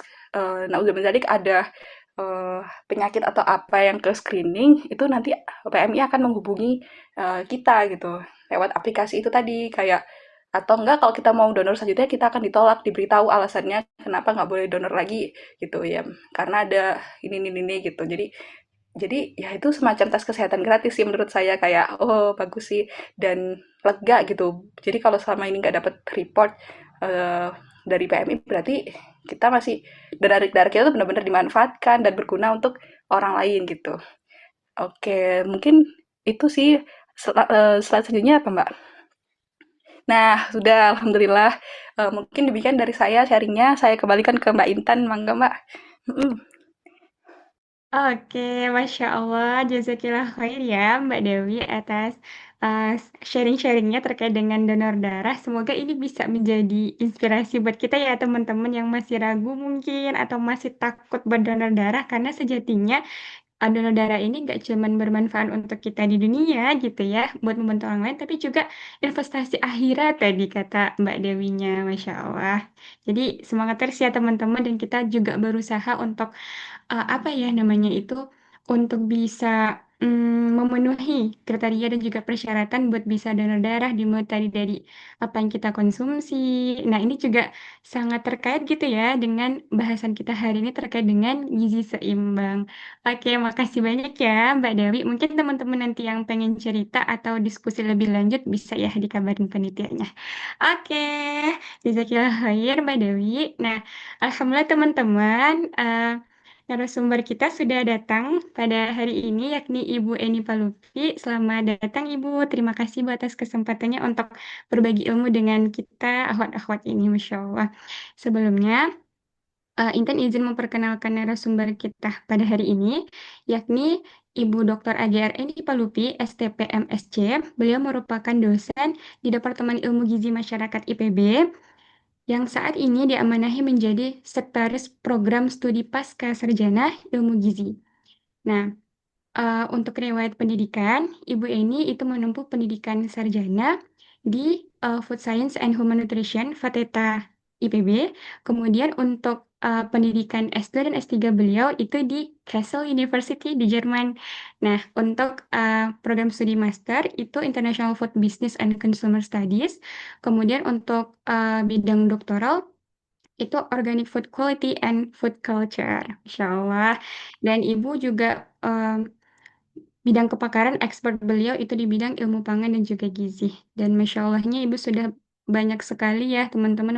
S2: nauzubillah ada penyakit atau apa yang ke screening, itu nanti PMI akan menghubungi kita gitu lewat aplikasi itu tadi kayak atau enggak kalau kita mau donor selanjutnya kita akan ditolak diberitahu alasannya kenapa nggak boleh donor lagi gitu ya karena ada ini gitu jadi ya itu semacam tes kesehatan gratis sih menurut saya kayak oh bagus sih dan lega gitu. Jadi kalau selama ini nggak dapat report eh, dari PMI berarti kita masih darah kita tuh benar-benar dimanfaatkan dan berguna untuk orang lain gitu. Oke, mungkin itu sih slide selanjutnya apa Mbak? Nah, sudah alhamdulillah. Mungkin demikian dari saya sharingnya. Saya kembalikan ke Mbak Intan, mangga Mbak. Mm-mm.
S1: Oke, Masya Allah, jazakillah khair ya Mbak Dewi atas sharing-sharingnya terkait dengan donor darah. Semoga ini bisa menjadi inspirasi buat kita ya teman-teman yang masih ragu mungkin atau masih takut berdonor darah karena sejatinya donor darah ini nggak cuman bermanfaat untuk kita di dunia gitu ya, buat membantu orang lain, tapi juga investasi akhirat tadi kata Mbak Dewinya, Masya Allah. Jadi semangat terus ya teman-teman dan kita juga berusaha untuk apa ya namanya itu untuk bisa memenuhi kriteria dan juga persyaratan buat bisa donor darah dimulai tadi dari apa yang kita konsumsi. Nah, ini juga sangat terkait gitu ya dengan bahasan kita hari ini terkait dengan gizi seimbang. Oke, makasih banyak ya Mbak Dewi. Mungkin teman-teman nanti yang pengen cerita atau diskusi lebih lanjut bisa ya dikabarin penelitiannya. Oke, jazakillah khair Mbak Dewi. Nah, alhamdulillah teman-teman, narasumber kita sudah datang pada hari ini yakni Ibu Eni Palupi. Selamat datang Ibu. Terima kasih Bu atas kesempatannya untuk berbagi ilmu dengan kita akhwat-akhwat ini, Masya Allah. Sebelumnya, Intan izin memperkenalkan narasumber kita pada hari ini, yakni Ibu Dr. AGR Eni Palupi, STP MSc. Beliau merupakan dosen di Departemen Ilmu Gizi Masyarakat IPB yang saat ini diamanahi menjadi Sekretaris Program Studi Pasca Sarjana Ilmu Gizi. Nah, untuk riwayat pendidikan, Ibu Eni itu menempuh pendidikan sarjana di Food Science and Human Nutrition, FATETA IPB. Kemudian untuk pendidikan S2 dan S3 beliau itu di Kassel University di Jerman. Nah, untuk program studi master itu International Food Business and Consumer Studies. Kemudian untuk bidang doktoral itu Organic Food Quality and Food Culture. Insya Allah. Dan Ibu juga bidang kepakaran expert beliau itu di bidang ilmu pangan dan juga gizi. Dan Masya Allahnya Ibu sudah banyak sekali ya teman-teman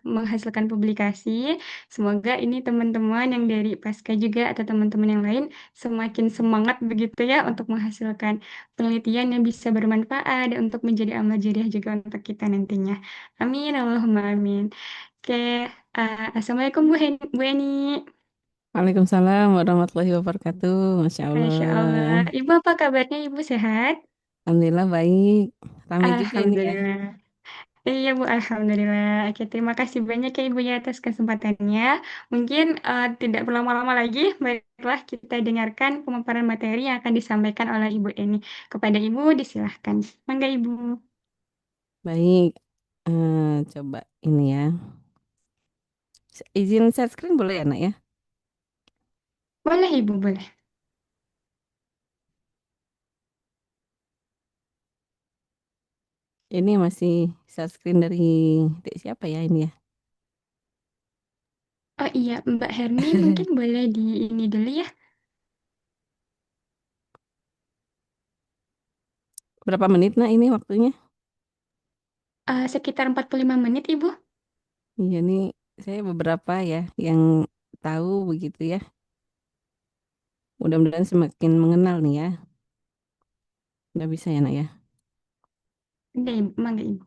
S1: menghasilkan publikasi. Semoga ini teman-teman yang dari Pasca juga atau teman-teman yang lain semakin semangat begitu ya untuk menghasilkan penelitian yang bisa bermanfaat dan untuk menjadi amal jariah juga untuk kita nantinya. Amin, Allahumma amin. Oke, Assalamualaikum Bu Eni.
S3: Waalaikumsalam warahmatullahi wabarakatuh. Masya
S1: Masya Allah.
S3: Allah.
S1: Ibu apa kabarnya? Ibu sehat?
S3: Alhamdulillah baik. Ramai juga ini ya.
S1: Alhamdulillah. Iya Bu, Alhamdulillah. Oke, terima kasih banyak ya Ibu ya atas kesempatannya. Mungkin tidak berlama-lama lagi, baiklah kita dengarkan pemaparan materi yang akan disampaikan oleh Ibu Eni. Kepada Ibu, disilahkan. Mangga Ibu.
S3: Baik. Coba ini ya. Izin share screen boleh ya, Nak ya?
S1: Boleh Ibu, boleh.
S3: Ini masih share screen dari Dek siapa ya ini ya?
S1: Oh iya, Mbak Herni mungkin boleh di ini dulu ya.
S3: Berapa menit Nak ini waktunya?
S1: Sekitar 45 menit Ibu.
S3: Iya nih saya beberapa ya yang tahu begitu ya. Mudah-mudahan semakin mengenal nih ya. Udah bisa ya Nak ya?
S1: Mangga Ibu, mangga Ibu.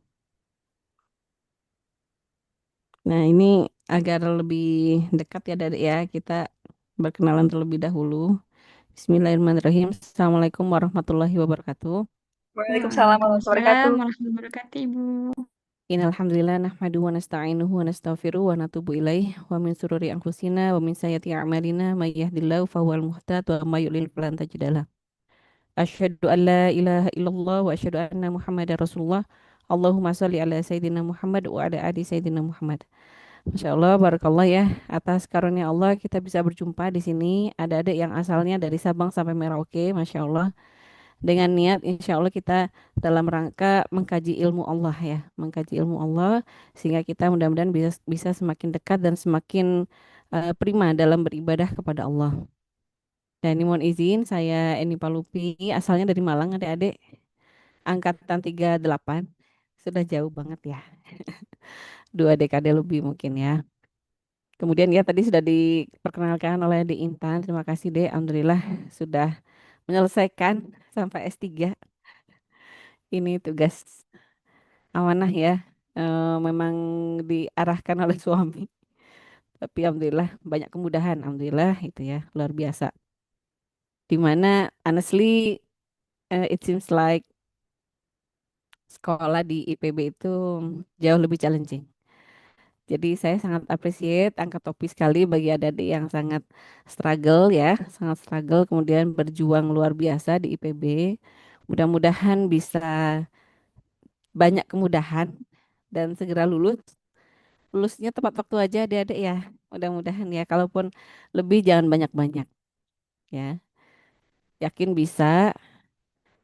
S3: Nah, ini agar lebih dekat ya Dek ya, kita berkenalan terlebih dahulu. Bismillahirrahmanirrahim. Assalamualaikum warahmatullahi wabarakatuh.
S2: Waalaikumsalam warahmatullahi
S1: Waalaikumsalam
S2: wabarakatuh.
S1: warahmatullahi wabarakatuh Ibu.
S3: Innalhamdulillah nahmadu wa nasta'inuhu wa nastaghfiruh wa natubu ilaih wa min sururi anfusina wa min sayyiati a'malina may yahdihillahu fahuwal muhtad wa may yudlil falan tajidalah. Asyhadu an la ilaha illallah wa asyhadu anna Muhammadar Rasulullah. Allahumma shalli ala sayyidina Muhammad wa ala ali sayyidina Muhammad. Masya Allah, barakallah ya. Atas karunia Allah kita bisa berjumpa di sini. Ada adik yang asalnya dari Sabang sampai Merauke, Masya Allah. Dengan niat insya Allah kita dalam rangka mengkaji ilmu Allah ya. Mengkaji ilmu Allah sehingga kita mudah-mudahan bisa semakin dekat dan semakin prima dalam beribadah kepada Allah. Dan ini mohon izin, saya Eni Palupi, asalnya dari Malang adik-adik. Angkatan 38. Sudah jauh banget ya. Dua dekade lebih mungkin ya. Kemudian ya tadi sudah diperkenalkan oleh Di Intan. Terima kasih Dek. Alhamdulillah sudah menyelesaikan sampai S3. Ini tugas amanah ya. Memang diarahkan oleh suami. Tapi alhamdulillah banyak kemudahan. Alhamdulillah itu ya luar biasa. Dimana honestly it seems like sekolah di IPB itu jauh lebih challenging. Jadi saya sangat appreciate angkat topi sekali bagi adik-adik yang sangat struggle ya, sangat struggle kemudian berjuang luar biasa di IPB. Mudah-mudahan bisa banyak kemudahan dan segera lulus. Lulusnya tepat waktu aja adik-adik ya. Mudah-mudahan ya, kalaupun lebih jangan banyak-banyak ya. Yakin bisa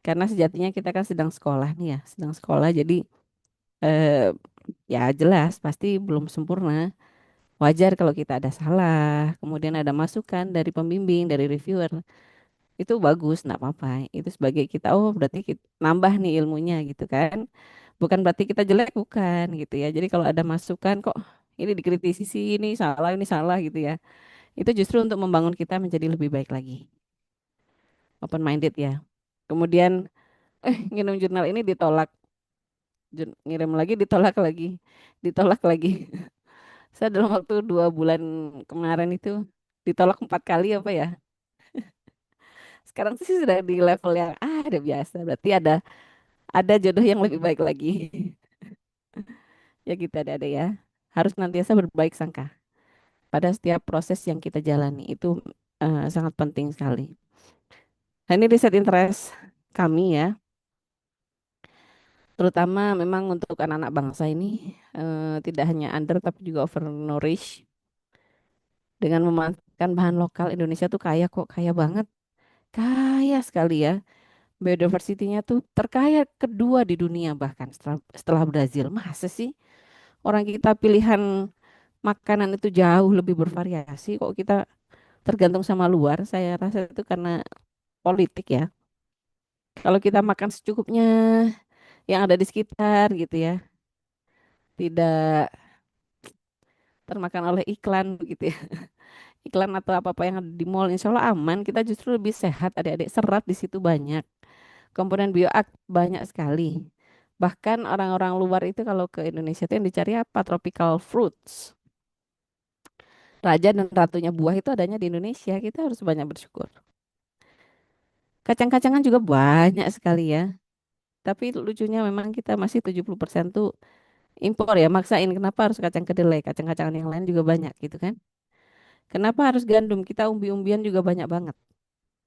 S3: karena sejatinya kita kan sedang sekolah nih ya, sedang sekolah jadi eh, ya jelas pasti belum sempurna. Wajar kalau kita ada salah, kemudian ada masukan dari pembimbing, dari reviewer. Itu bagus, enggak apa-apa. Itu sebagai kita, oh berarti kita nambah nih ilmunya gitu kan. Bukan berarti kita jelek, bukan gitu ya. Jadi kalau ada masukan kok ini dikritisi sih, ini salah gitu ya. Itu justru untuk membangun kita menjadi lebih baik lagi. Open minded ya. Kemudian ngirim jurnal ini ditolak. Ngirim lagi ditolak lagi. Ditolak lagi. Saya dalam waktu 2 bulan kemarin itu ditolak 4 kali apa ya. Sekarang sih sudah di level yang udah biasa. Berarti ada jodoh yang lebih baik lagi. Ya kita ada ya. Harus nantiasa berbaik sangka pada setiap proses yang kita jalani. Itu sangat penting sekali. Nah, ini riset interest kami ya. Terutama memang untuk anak-anak bangsa ini tidak hanya under tapi juga overnourished. dengan memanfaatkan bahan lokal. Indonesia tuh kaya kok, kaya banget, kaya sekali ya. Biodiversity-nya tuh terkaya kedua di dunia bahkan setelah Brazil. Masa sih orang kita pilihan makanan itu jauh lebih bervariasi, kok kita tergantung sama luar? Saya rasa itu karena politik ya. Kalau kita makan secukupnya yang ada di sekitar gitu ya, tidak termakan oleh iklan gitu ya. Iklan atau apa-apa yang ada di mall, insya Allah aman. Kita justru lebih sehat, adik-adik. Serat di situ banyak, komponen bioak banyak sekali. Bahkan orang-orang luar itu kalau ke Indonesia itu yang dicari apa? Tropical fruits. Raja dan ratunya buah itu adanya di Indonesia. Kita harus banyak bersyukur. Kacang-kacangan juga banyak sekali ya. Tapi lucunya memang kita masih 70% tuh impor ya. Maksain kenapa harus kacang kedelai? Kacang-kacangan yang lain juga banyak gitu kan. Kenapa harus gandum? Kita umbi-umbian juga banyak banget.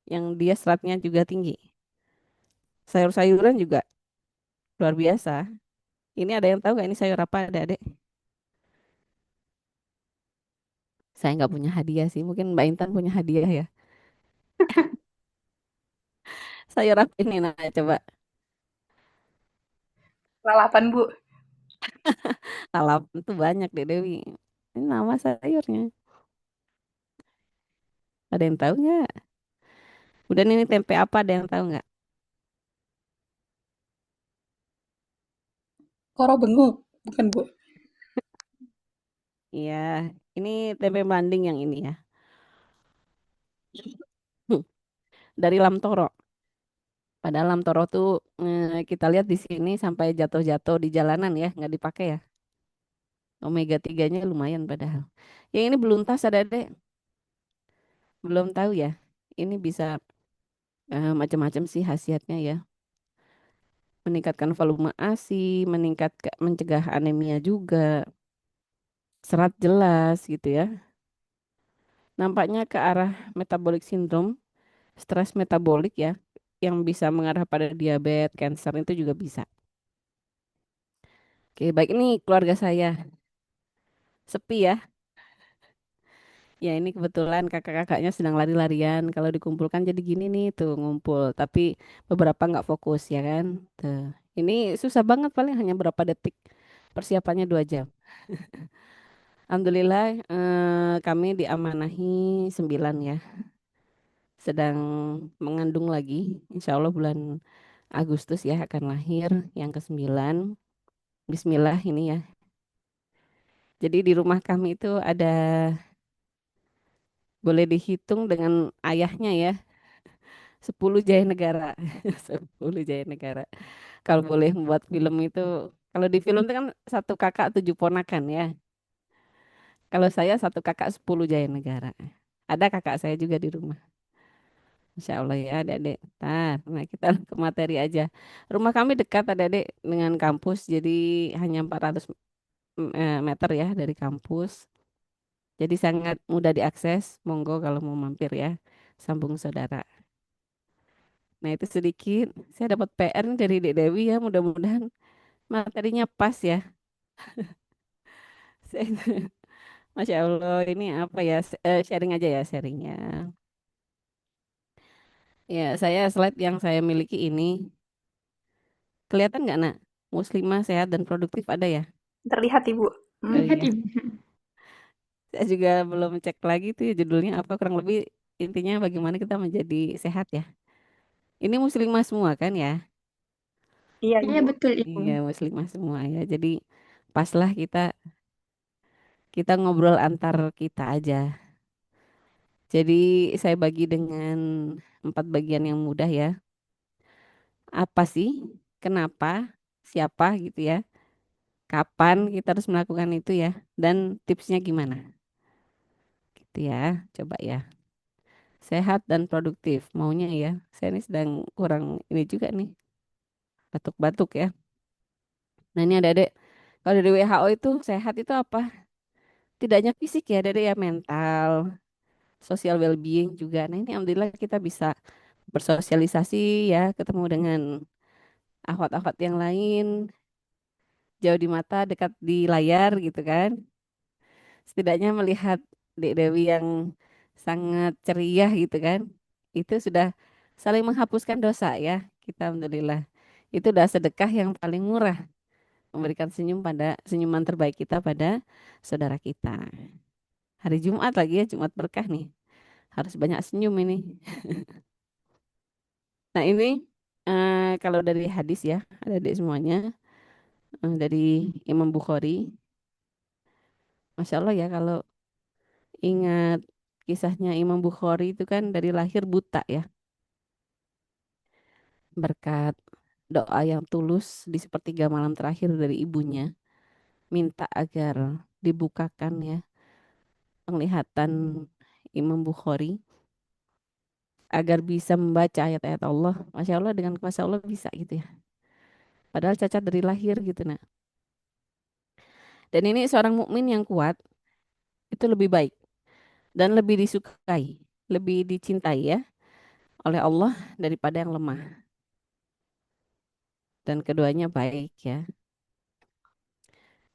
S3: Yang dia seratnya juga tinggi. Sayur-sayuran juga luar biasa. Ini ada yang tahu nggak ini sayur apa, adik-adik? Saya nggak punya hadiah sih. Mungkin Mbak Intan punya hadiah ya. Sayur apa ini? Nah, coba.
S2: Lalapan, Bu.
S3: Lalap itu banyak deh Dewi. Ini nama sayurnya. Ada yang tahu nggak? Udah ini tempe apa? Ada yang tahu nggak?
S2: Koro benguk, bukan, Bu?
S3: Iya, ini tempe Blanding yang ini ya. Dari Lamtoro. Padahal Lamtoro tuh kita lihat di sini sampai jatuh-jatuh di jalanan ya, nggak dipakai ya. Omega 3-nya lumayan padahal. Yang ini beluntas ada deh, belum tahu ya. Ini bisa macam-macam sih khasiatnya ya. Meningkatkan volume ASI, mencegah anemia juga, serat jelas gitu ya. Nampaknya ke arah metabolic syndrome, stres metabolik ya, yang bisa mengarah pada diabetes, kanker itu juga bisa. Oke, baik ini keluarga saya sepi ya. Ya ini kebetulan kakak-kakaknya sedang lari-larian. Kalau dikumpulkan jadi gini nih tuh ngumpul. Tapi beberapa nggak fokus ya kan. Tuh. Ini susah banget paling hanya berapa detik. Persiapannya 2 jam. Alhamdulillah kami diamanahi 9 ya. Sedang mengandung lagi. Insya Allah bulan Agustus ya akan lahir yang ke-9. Bismillah ini ya. Jadi di rumah kami itu ada boleh dihitung dengan ayahnya ya 10 Jaya Negara. 10 Jaya Negara. Kalau boleh membuat film itu, kalau di film itu kan satu kakak 7 ponakan ya. Kalau saya satu kakak 10 Jaya Negara. Ada kakak saya juga di rumah. Insya Allah ya adik-adik. Nah kita ke materi aja. Rumah kami dekat adik-adik dengan kampus, jadi hanya 400 meter ya dari kampus. Jadi sangat mudah diakses. Monggo kalau mau mampir ya. Sambung saudara. Nah itu sedikit. Saya dapat PR nih dari Dek Dewi ya. Mudah-mudahan materinya pas ya. Masya Allah, ini apa ya? Sharing aja ya, sharingnya. Ya, saya slide yang saya miliki ini. Kelihatan nggak, nak? Muslimah, sehat, dan produktif ada ya?
S2: Terlihat, Ibu.
S3: Oh
S2: Hmm.
S1: Lihat
S3: iya.
S1: Ibu.
S3: Saya juga belum cek lagi tuh ya judulnya apa. Kurang lebih intinya bagaimana kita menjadi sehat ya. Ini muslimah semua kan ya?
S2: Iya,
S1: Iya
S2: Ibu.
S1: betul Ibu.
S3: Iya, muslimah semua ya. Jadi paslah kita kita ngobrol antar kita aja. Jadi saya bagi dengan 4 bagian yang mudah ya. Apa sih? Kenapa? Siapa gitu ya? Kapan kita harus melakukan itu ya? Dan tipsnya gimana? Gitu ya. Coba ya. Sehat dan produktif. Maunya ya. Saya ini sedang kurang ini juga nih. Batuk-batuk ya. Nah ini ada adek. Kalau dari WHO itu sehat itu apa? Tidak hanya fisik ya, ada ya mental, social well-being juga. Nah ini alhamdulillah kita bisa bersosialisasi ya, ketemu dengan akhwat-akhwat yang lain, jauh di mata, dekat di layar gitu kan. Setidaknya melihat Dek Dewi yang sangat ceria gitu kan. Itu sudah saling menghapuskan dosa ya. Kita alhamdulillah. Itu udah sedekah yang paling murah, memberikan senyuman terbaik kita pada saudara kita. Hari Jumat lagi ya, Jumat berkah nih. Harus banyak senyum ini. Nah, ini kalau dari hadis ya, ada di semuanya dari Imam Bukhari. Masya Allah ya kalau ingat kisahnya Imam Bukhari itu kan dari lahir buta ya. Berkat doa yang tulus di sepertiga malam terakhir dari ibunya, minta agar dibukakan ya penglihatan Imam Bukhari agar bisa membaca ayat-ayat Allah. Masya Allah dengan kuasa Allah bisa gitu ya. Padahal cacat dari lahir gitu nah. Dan ini seorang mukmin yang kuat itu lebih baik dan lebih disukai, lebih dicintai ya oleh Allah daripada yang lemah. Dan keduanya baik ya.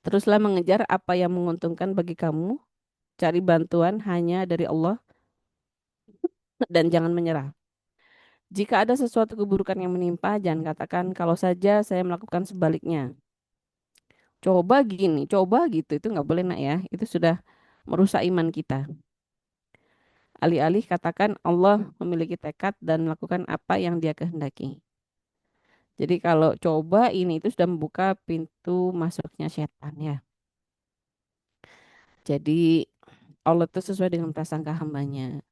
S3: Teruslah mengejar apa yang menguntungkan bagi kamu, cari bantuan hanya dari Allah dan jangan menyerah. Jika ada sesuatu keburukan yang menimpa, jangan katakan kalau saja saya melakukan sebaliknya. Coba gini, coba gitu, itu nggak boleh nak ya. Itu sudah merusak iman kita. Alih-alih katakan Allah memiliki tekad dan melakukan apa yang Dia kehendaki. Jadi kalau coba ini itu sudah membuka pintu masuknya setan ya. Jadi Allah itu sesuai dengan prasangka hambanya.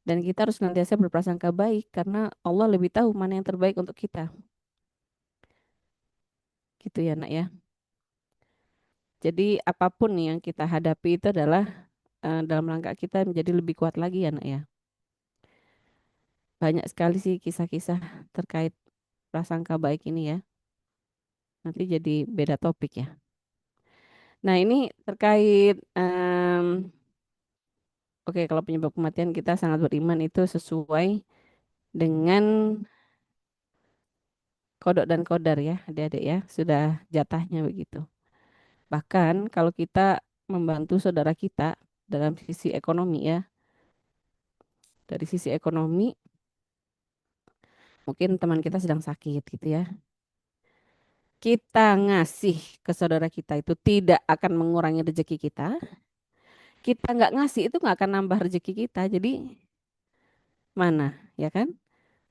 S3: Dan kita harus senantiasa berprasangka baik karena Allah lebih tahu mana yang terbaik untuk kita. Gitu ya nak ya. Jadi apapun nih yang kita hadapi itu adalah dalam rangka kita menjadi lebih kuat lagi ya nak ya. Banyak sekali sih kisah-kisah terkait prasangka baik ini ya. Nanti jadi beda topik ya. Nah ini terkait oke kalau penyebab kematian kita sangat beriman itu sesuai dengan kodok dan kodar ya adik-adik ya. Sudah jatahnya begitu. Bahkan kalau kita membantu saudara kita dalam sisi ekonomi ya. Dari sisi ekonomi mungkin teman kita sedang sakit gitu ya. Kita ngasih ke saudara kita itu tidak akan mengurangi rezeki kita. Kita nggak ngasih itu nggak akan nambah rezeki kita. Jadi mana, ya kan?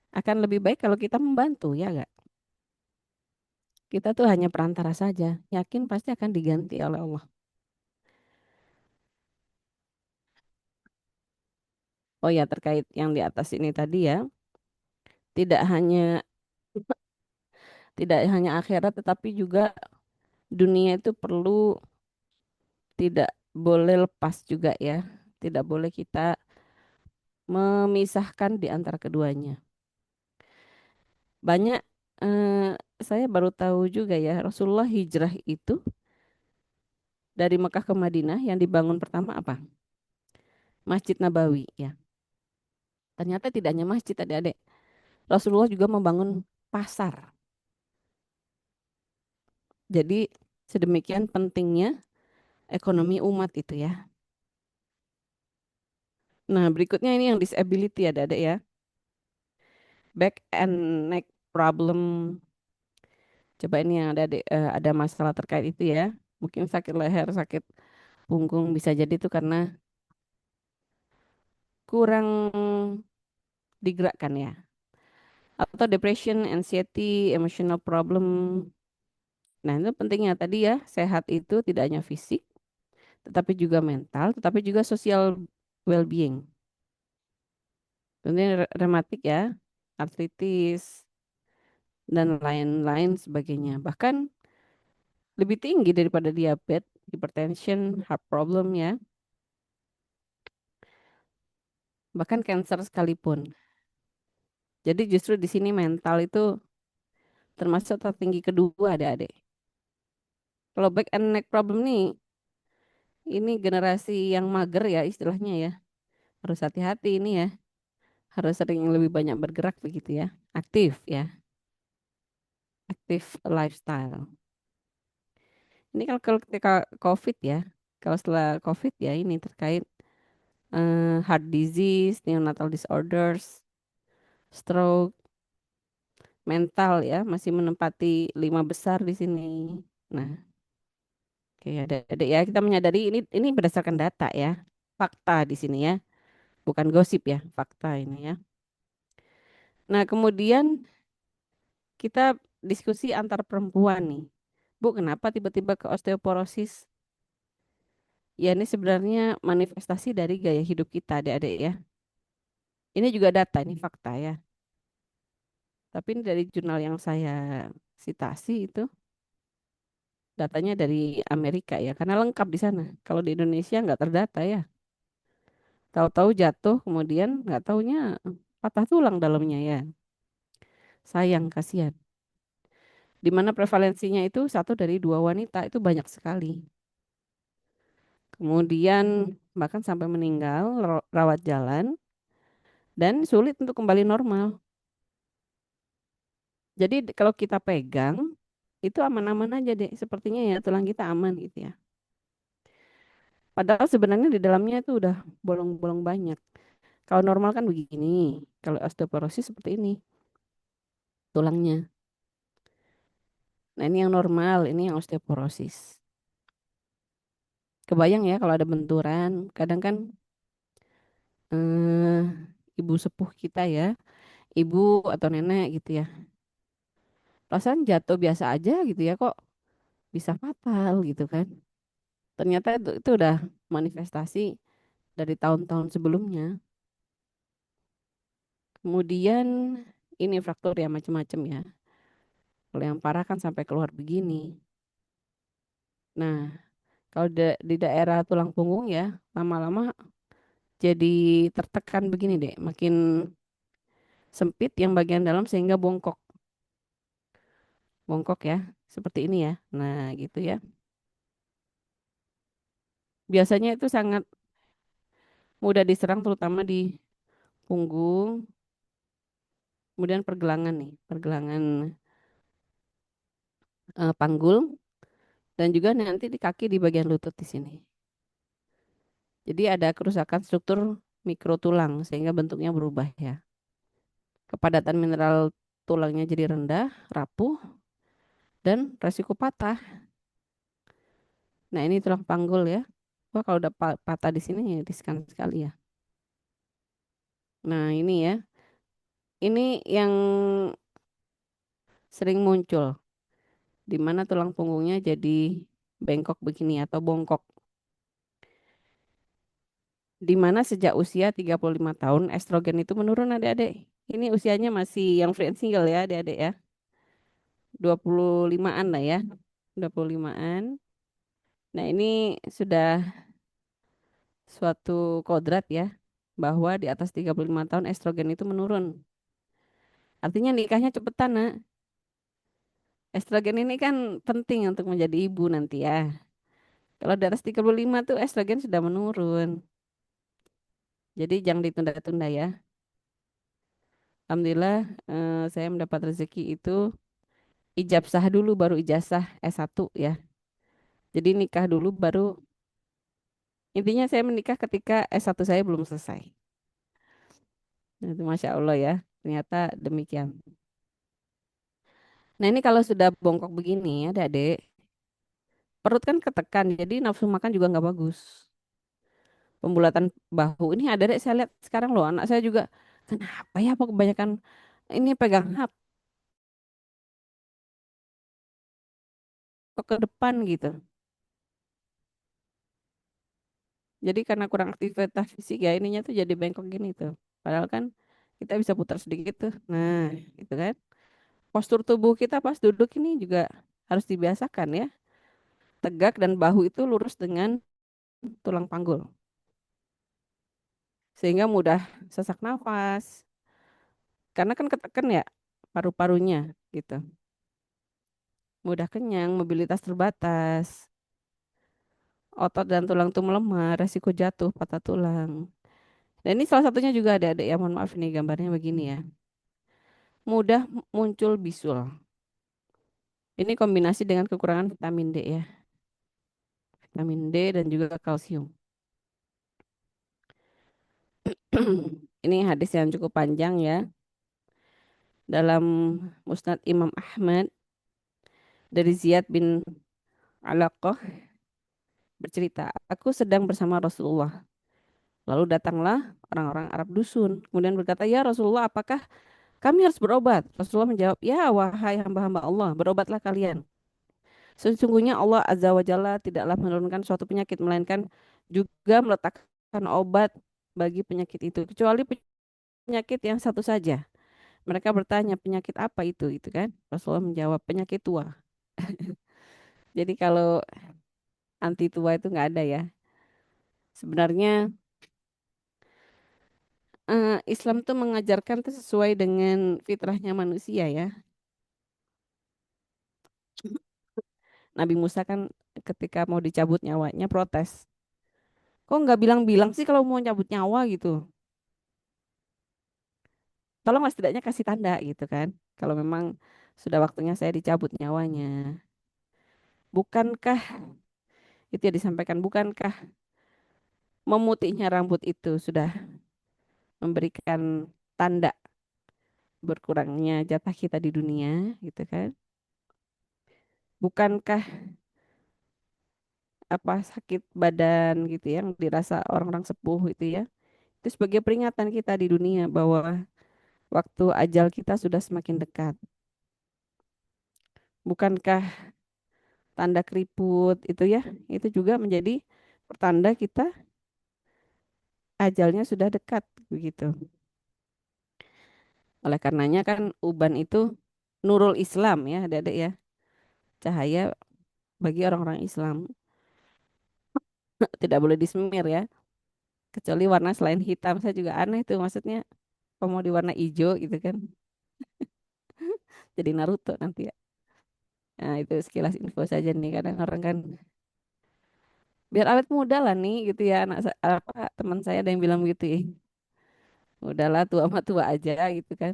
S3: Akan lebih baik kalau kita membantu, ya nggak? Kita tuh hanya perantara saja. Yakin pasti akan diganti oleh Allah. Oh ya, terkait yang di atas ini tadi ya, tidak hanya tidak hanya akhirat tetapi juga dunia itu perlu tidak boleh lepas juga ya. Tidak boleh kita memisahkan di antara keduanya. Banyak saya baru tahu juga ya Rasulullah hijrah itu dari Mekah ke Madinah yang dibangun pertama apa? Masjid Nabawi ya. Ternyata tidak hanya masjid adik-adik. Rasulullah juga membangun pasar. Jadi sedemikian pentingnya ekonomi umat itu ya. Nah berikutnya ini yang disability adik-adik ya. Back and neck problem. Coba ini yang adik-adik ada masalah terkait itu ya. Mungkin sakit leher, sakit punggung bisa jadi itu karena kurang digerakkan ya. Atau depression, anxiety, emotional problem. Nah, itu pentingnya tadi ya, sehat itu tidak hanya fisik, tetapi juga mental, tetapi juga social well-being. Tentunya rematik ya, artritis, dan lain-lain sebagainya. Bahkan lebih tinggi daripada diabetes, hypertension, heart problem ya, bahkan cancer sekalipun. Jadi justru di sini mental itu termasuk tertinggi kedua adik-adik. Kalau back and neck problem nih, ini generasi yang mager ya istilahnya ya. Harus hati-hati ini ya. Harus sering lebih banyak bergerak begitu ya. Aktif ya. Aktif lifestyle. Ini kalau ketika COVID ya. Kalau setelah COVID ya ini terkait heart disease, neonatal disorders, stroke, mental ya masih menempati 5 besar di sini. Nah, oke ada ya kita menyadari ini berdasarkan data ya, fakta di sini ya, bukan gosip ya, fakta ini ya. Nah, kemudian kita diskusi antar perempuan nih. Bu, kenapa tiba-tiba ke osteoporosis? Ya, ini sebenarnya manifestasi dari gaya hidup kita, adik-adik ya. Ini juga data, ini fakta ya. Tapi ini dari jurnal yang saya citasi itu datanya dari Amerika ya, karena lengkap di sana. Kalau di Indonesia nggak terdata ya. Tahu-tahu jatuh, kemudian nggak taunya patah tulang dalamnya ya. Sayang, kasihan. Di mana prevalensinya itu 1 dari 2 wanita itu banyak sekali. Kemudian bahkan sampai meninggal, rawat jalan, dan sulit untuk kembali normal. Jadi kalau kita pegang, itu aman-aman aja deh. Sepertinya ya tulang kita aman gitu ya. Padahal sebenarnya di dalamnya itu udah bolong-bolong banyak. Kalau normal kan begini. Kalau osteoporosis seperti ini tulangnya. Nah ini yang normal, ini yang osteoporosis. Kebayang ya kalau ada benturan, kadang kan eh, ibu sepuh kita ya, ibu atau nenek gitu ya. Perasaan jatuh biasa aja gitu ya kok bisa fatal gitu kan. Ternyata itu udah manifestasi dari tahun-tahun sebelumnya. Kemudian ini fraktur ya macam-macam ya. Kalau yang parah kan sampai keluar begini. Nah, kalau di daerah tulang punggung ya, lama-lama jadi tertekan begini deh, makin sempit yang bagian dalam sehingga bongkok. Bongkok ya, seperti ini ya. Nah, gitu ya. Biasanya itu sangat mudah diserang terutama di punggung, kemudian pergelangan nih, pergelangan panggul dan juga nanti di kaki di bagian lutut di sini. Jadi ada kerusakan struktur mikrotulang sehingga bentuknya berubah ya. Kepadatan mineral tulangnya jadi rendah, rapuh, dan resiko patah. Nah ini tulang panggul ya. Wah kalau udah patah di sini ya riskan sekali ya. Nah ini ya, ini yang sering muncul, di mana tulang punggungnya jadi bengkok begini atau bongkok. Di mana sejak usia 35 tahun estrogen itu menurun adik-adik. Ini usianya masih yang free and single ya adik-adik ya. 25-an lah ya. 25-an. Nah ini sudah suatu kodrat ya. Bahwa di atas 35 tahun estrogen itu menurun. Artinya nikahnya cepetan nak. Estrogen ini kan penting untuk menjadi ibu nanti ya. Kalau di atas 35 tuh estrogen sudah menurun. Jadi jangan ditunda-tunda ya. Alhamdulillah saya mendapat rezeki itu ijab sah dulu baru ijazah S1 ya. Jadi nikah dulu baru intinya saya menikah ketika S1 saya belum selesai. Nah, itu Masya Allah ya. Ternyata demikian. Nah ini kalau sudah bongkok begini adik-adik, perut kan ketekan jadi nafsu makan juga nggak bagus. Pembulatan bahu ini adik-adik saya lihat sekarang loh anak saya juga kenapa ya apa kebanyakan ini pegang HP kok ke depan gitu. Jadi karena kurang aktivitas fisik ya ininya tuh jadi bengkok gini tuh. Padahal kan kita bisa putar sedikit tuh. Nah, gitu kan. Postur tubuh kita pas duduk ini juga harus dibiasakan ya. Tegak dan bahu itu lurus dengan tulang panggul. Sehingga mudah sesak nafas. Karena kan ketekan ya paru-parunya gitu. Mudah kenyang, mobilitas terbatas. Otot dan tulang tuh melemah, resiko jatuh, patah tulang. Dan ini salah satunya juga ada ya, mohon maaf ini gambarnya begini ya. Mudah muncul bisul. Ini kombinasi dengan kekurangan vitamin D ya. Vitamin D dan juga kalsium. Ini hadis yang cukup panjang ya. Dalam Musnad Imam Ahmad dari Ziyad bin Alaqah bercerita, aku sedang bersama Rasulullah. Lalu datanglah orang-orang Arab dusun. Kemudian berkata, ya Rasulullah, apakah kami harus berobat? Rasulullah menjawab, ya wahai hamba-hamba Allah, berobatlah kalian. Sesungguhnya Allah Azza wa Jalla tidaklah menurunkan suatu penyakit, melainkan juga meletakkan obat bagi penyakit itu. Kecuali penyakit yang satu saja. Mereka bertanya, penyakit apa itu? Itu kan? Rasulullah menjawab, penyakit tua. Jadi kalau anti tua itu nggak ada ya. Sebenarnya Islam tuh mengajarkan tuh sesuai dengan fitrahnya manusia ya. Nabi Musa kan ketika mau dicabut nyawanya protes. Kok nggak bilang-bilang sih kalau mau cabut nyawa gitu? Tolonglah setidaknya kasih tanda gitu kan. Kalau memang sudah waktunya saya dicabut nyawanya. Bukankah itu ya disampaikan, bukankah memutihnya rambut itu sudah memberikan tanda berkurangnya jatah kita di dunia gitu kan? Bukankah apa sakit badan gitu ya, yang dirasa orang-orang sepuh itu ya? Itu sebagai peringatan kita di dunia bahwa waktu ajal kita sudah semakin dekat. Bukankah tanda keriput itu ya, itu juga menjadi pertanda kita ajalnya sudah dekat begitu. Oleh karenanya kan uban itu nurul Islam ya, adik-adik ya, cahaya bagi orang-orang Islam. Tidak boleh disemir ya, kecuali warna selain hitam. Saya juga aneh tuh, maksudnya kalau mau di warna hijau gitu kan, jadi Naruto nanti ya. Nah itu sekilas info saja nih, kadang orang kan biar awet muda lah nih gitu ya, apa teman saya ada yang bilang gitu ya, udahlah tua mah tua aja gitu kan.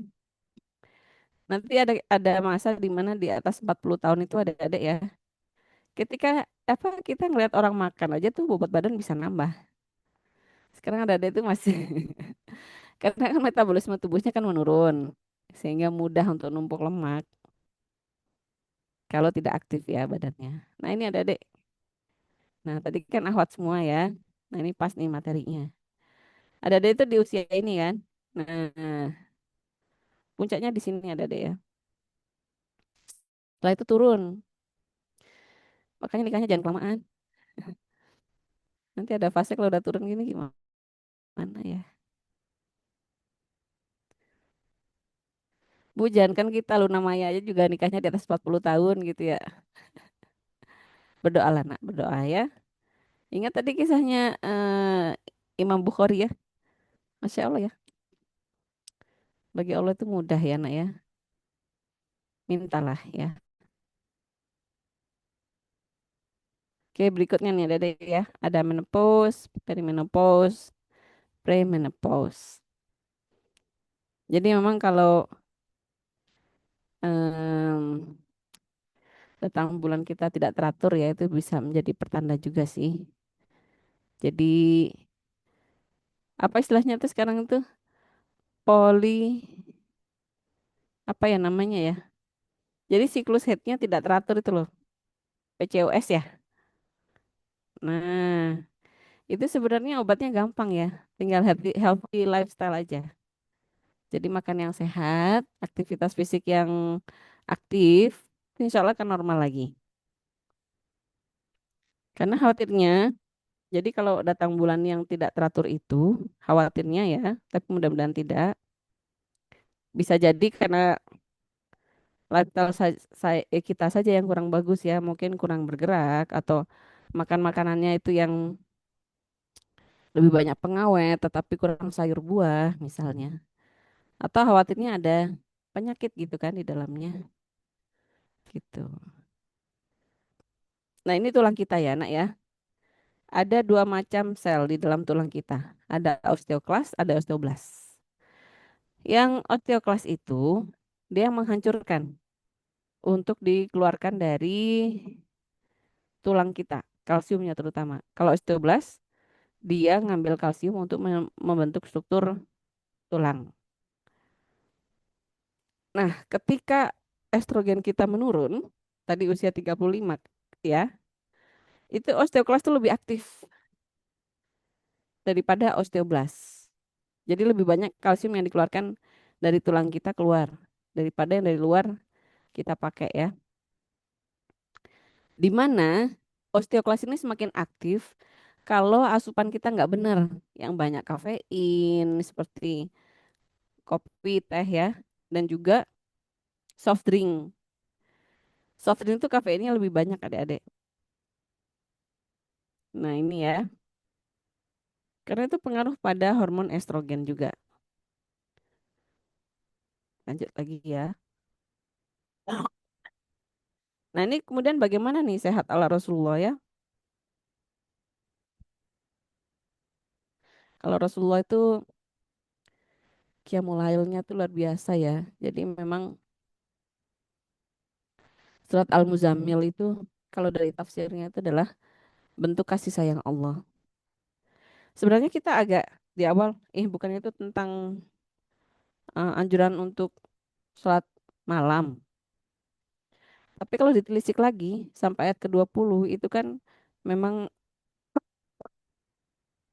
S3: Nanti ada masa di mana di atas 40 tahun itu ada ya. Ketika apa kita ngelihat orang makan aja tuh bobot badan bisa nambah. Sekarang ada itu masih karena kan metabolisme tubuhnya kan menurun sehingga mudah untuk numpuk lemak kalau tidak aktif ya badannya. Nah, ini ada Dek. Nah, tadi kan ahwat semua ya. Nah, ini pas nih materinya. Ada Dek itu di usia ini kan. Nah, puncaknya di sini ada Dek ya. Setelah itu turun. Makanya nikahnya jangan kelamaan. Nanti ada fase kalau udah turun gini gimana ya? Bu, jangan kan kita Luna Maya aja juga nikahnya di atas 40 tahun gitu ya. Berdoalah nak, berdoa ya. Ingat tadi kisahnya Imam Bukhari ya. Masya Allah ya. Bagi Allah itu mudah ya nak ya. Mintalah ya. Oke, berikutnya nih ada deh ya. Ada menopause, perimenopause, premenopause. Jadi memang kalau em, datang bulan kita tidak teratur ya itu bisa menjadi pertanda juga sih. Jadi apa istilahnya tuh sekarang itu poli apa ya namanya ya? Jadi siklus headnya tidak teratur itu loh. PCOS ya. Nah, itu sebenarnya obatnya gampang ya. Tinggal healthy lifestyle aja. Jadi makan yang sehat, aktivitas fisik yang aktif, insya Allah akan normal lagi. Karena khawatirnya, jadi kalau datang bulan yang tidak teratur itu, khawatirnya ya, tapi mudah-mudahan tidak, bisa jadi karena lifestyle kita saja yang kurang bagus ya, mungkin kurang bergerak atau makan makanannya itu yang lebih banyak pengawet, tetapi kurang sayur buah misalnya. Atau khawatirnya ada penyakit gitu kan di dalamnya, gitu. Nah ini tulang kita ya, nak ya. Ada dua macam sel di dalam tulang kita. Ada osteoklas, ada osteoblas. Yang osteoklas itu dia menghancurkan untuk dikeluarkan dari tulang kita, kalsiumnya terutama. Kalau osteoblas dia ngambil kalsium untuk membentuk struktur tulang. Nah, ketika estrogen kita menurun, tadi usia 35 ya, itu osteoklas itu lebih aktif daripada osteoblas. Jadi lebih banyak kalsium yang dikeluarkan dari tulang kita keluar daripada yang dari luar kita pakai ya. Di mana osteoklas ini semakin aktif kalau asupan kita nggak benar, yang banyak kafein seperti kopi, teh ya, dan juga soft drink. Soft drink itu kafeinnya lebih banyak adik-adik. Nah ini ya, karena itu pengaruh pada hormon estrogen juga. Lanjut lagi ya. Nah ini kemudian bagaimana nih sehat ala Rasulullah ya? Kalau Rasulullah itu qiyamul lailnya tuh luar biasa ya. Jadi memang surat Al-Muzammil itu kalau dari tafsirnya itu adalah bentuk kasih sayang Allah. Sebenarnya kita agak di awal, bukannya itu tentang anjuran untuk sholat malam. Tapi kalau ditelisik lagi sampai ayat ke-20 itu kan memang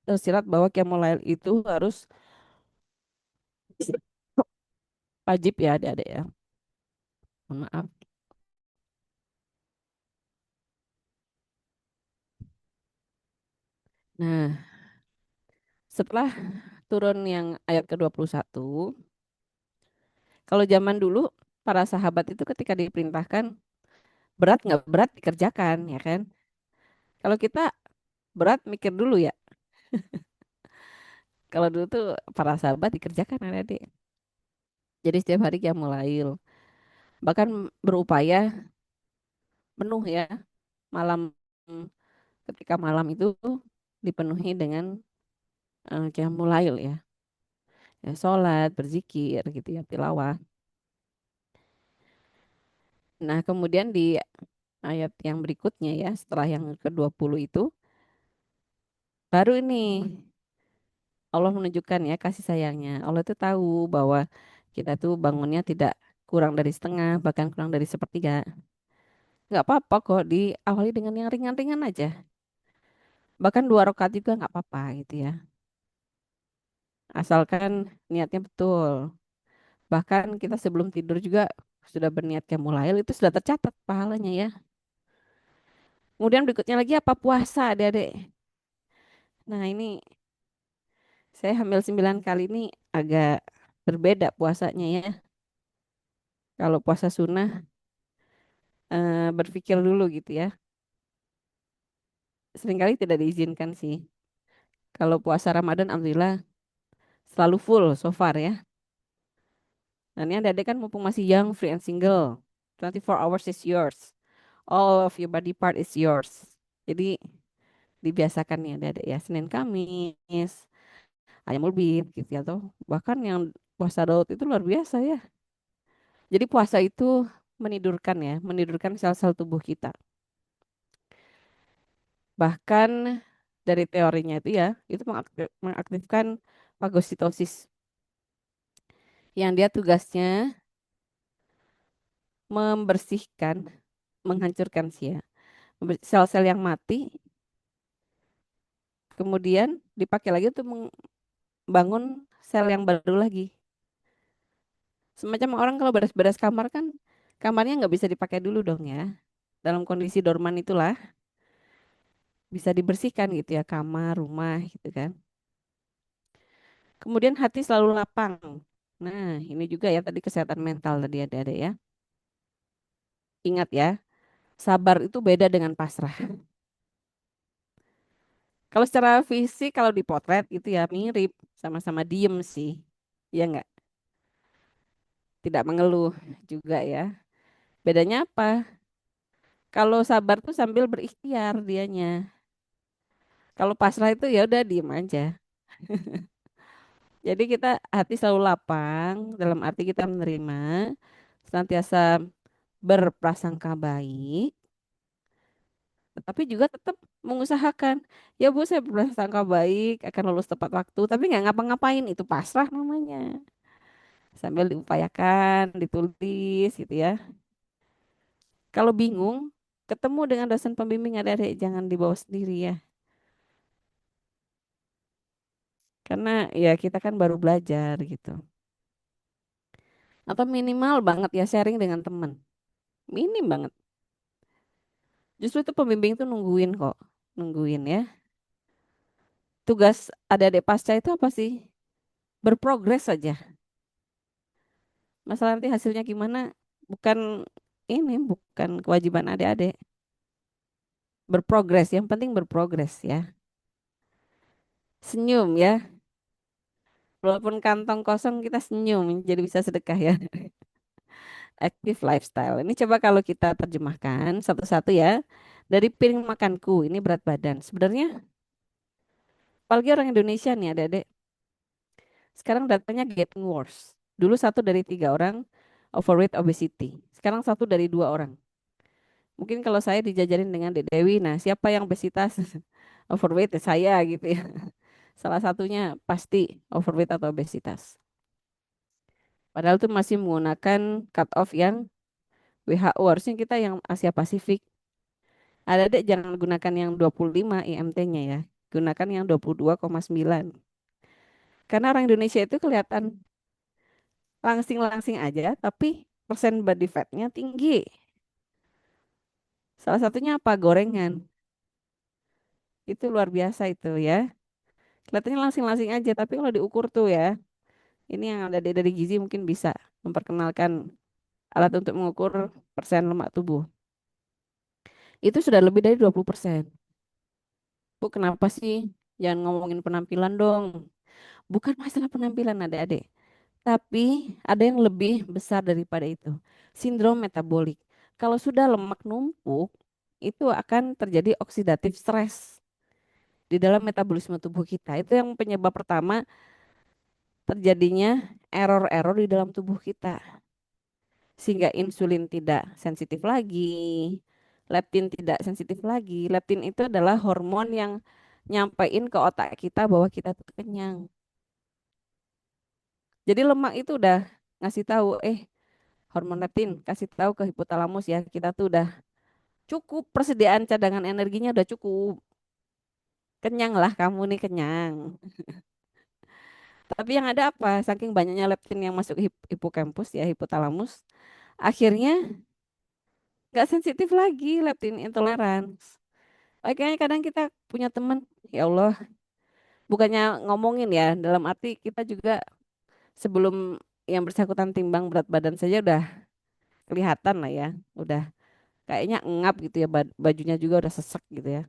S3: tersirat bahwa qiyamul lail itu harus wajib ya adik-adik ya. Mohon maaf. Nah, setelah turun yang ayat ke-21, kalau zaman dulu para sahabat itu ketika diperintahkan berat nggak berat dikerjakan ya kan. Kalau kita berat mikir dulu ya. Kalau dulu tuh para sahabat dikerjakan adik-adik. Jadi setiap hari qiyamul lail. Bahkan berupaya penuh ya malam, ketika malam itu dipenuhi dengan qiyamul lail ya. Ya sholat, berzikir gitu ya, tilawah. Nah, kemudian di ayat yang berikutnya ya, setelah yang ke-20 itu baru ini Allah menunjukkan ya kasih sayangnya. Allah itu tahu bahwa kita tuh bangunnya tidak kurang dari setengah, bahkan kurang dari sepertiga. Nggak apa-apa kok diawali dengan yang ringan-ringan aja. Bahkan 2 rakaat juga nggak apa-apa gitu ya. Asalkan niatnya betul. Bahkan kita sebelum tidur juga sudah berniat qiyamul itu sudah tercatat pahalanya ya. Kemudian berikutnya lagi apa puasa adik-adik. Nah ini saya hamil 9 kali ini agak berbeda puasanya ya. Kalau puasa sunnah berpikir dulu gitu ya. Seringkali tidak diizinkan sih. Kalau puasa Ramadan alhamdulillah selalu full so far ya. Dan ini adik-adik kan mumpung masih young, free and single. 24 hours is yours. All of your body part is yours. Jadi dibiasakan nih adik-adik ya. Senin Kamis, ayam ulbit gitu ya. Atau bahkan yang puasa Daud itu luar biasa ya. Jadi puasa itu menidurkan ya. Menidurkan sel-sel tubuh kita. Bahkan dari teorinya itu ya. Itu mengaktifkan fagositosis. Yang dia tugasnya membersihkan, menghancurkan sih ya. Sel-sel yang mati kemudian dipakai lagi untuk membangun sel yang baru lagi. Semacam orang kalau beres-beres kamar kan kamarnya nggak bisa dipakai dulu dong ya. Dalam kondisi dorman itulah bisa dibersihkan gitu ya kamar, rumah gitu kan. Kemudian hati selalu lapang. Nah, ini juga ya tadi kesehatan mental tadi ada ya. Ingat ya, sabar itu beda dengan pasrah. Kalau secara fisik kalau dipotret itu ya mirip, sama-sama diem sih. Ya nggak? Tidak mengeluh juga ya. Bedanya apa? Kalau sabar tuh sambil berikhtiar dianya. Kalau pasrah itu ya udah diem aja. Jadi kita hati selalu lapang dalam arti kita menerima, senantiasa berprasangka baik, tetapi juga tetap mengusahakan. Ya Bu, saya berprasangka baik akan lulus tepat waktu, tapi nggak ngapa-ngapain, itu pasrah namanya. Sambil diupayakan, ditulis gitu ya. Kalau bingung, ketemu dengan dosen pembimbing adik-adik, jangan dibawa sendiri ya. Karena ya kita kan baru belajar gitu. Atau minimal banget ya sharing dengan teman. Minim banget. Justru itu pembimbing tuh nungguin kok. Nungguin ya. Tugas adik-adik pasca itu apa sih? Berprogres saja. Masalah nanti hasilnya gimana? Bukan bukan kewajiban adik-adik. Berprogres, yang penting berprogres ya. Senyum ya. Walaupun kantong kosong kita senyum, jadi bisa sedekah ya. Active lifestyle. Ini coba kalau kita terjemahkan satu-satu ya. Dari piring makanku, ini berat badan. Sebenarnya, apalagi orang Indonesia nih adik-adik, sekarang datanya getting worse. Dulu 1 dari 3 orang overweight obesity. Sekarang 1 dari 2 orang. Mungkin kalau saya dijajarin dengan Dek Dewi, nah siapa yang obesitas overweight ya saya gitu ya. Salah satunya pasti overweight atau obesitas. Padahal itu masih menggunakan cut off yang WHO, harusnya kita yang Asia Pasifik. Ada jangan gunakan yang 25 IMT-nya ya. Gunakan yang 22,9. Karena orang Indonesia itu kelihatan langsing-langsing aja, tapi persen body fat-nya tinggi. Salah satunya apa? Gorengan. Itu luar biasa itu ya. Kelihatannya langsing-langsing aja, tapi kalau diukur tuh ya, ini yang ada dari gizi mungkin bisa memperkenalkan alat untuk mengukur persen lemak tubuh. Itu sudah lebih dari 20%. Bu, kenapa sih? Jangan ngomongin penampilan dong. Bukan masalah penampilan adik-adik. Tapi ada yang lebih besar daripada itu. Sindrom metabolik. Kalau sudah lemak numpuk, itu akan terjadi oksidatif stres di dalam metabolisme tubuh kita. Itu yang penyebab pertama terjadinya error-error di dalam tubuh kita. Sehingga insulin tidak sensitif lagi, leptin tidak sensitif lagi. Leptin itu adalah hormon yang nyampein ke otak kita bahwa kita tuh kenyang. Jadi lemak itu udah ngasih tahu, hormon leptin kasih tahu ke hipotalamus ya, kita tuh udah cukup, persediaan cadangan energinya udah cukup. Kenyang lah kamu nih, kenyang. Tapi yang ada apa? Saking banyaknya leptin yang masuk hipokampus ya, hipotalamus, akhirnya nggak sensitif lagi, leptin intolerance. Makanya kadang kita punya teman, ya Allah, bukannya ngomongin ya, dalam arti kita juga sebelum yang bersangkutan timbang berat badan saja udah kelihatan lah ya, udah kayaknya engap gitu ya, bajunya juga udah sesek gitu ya.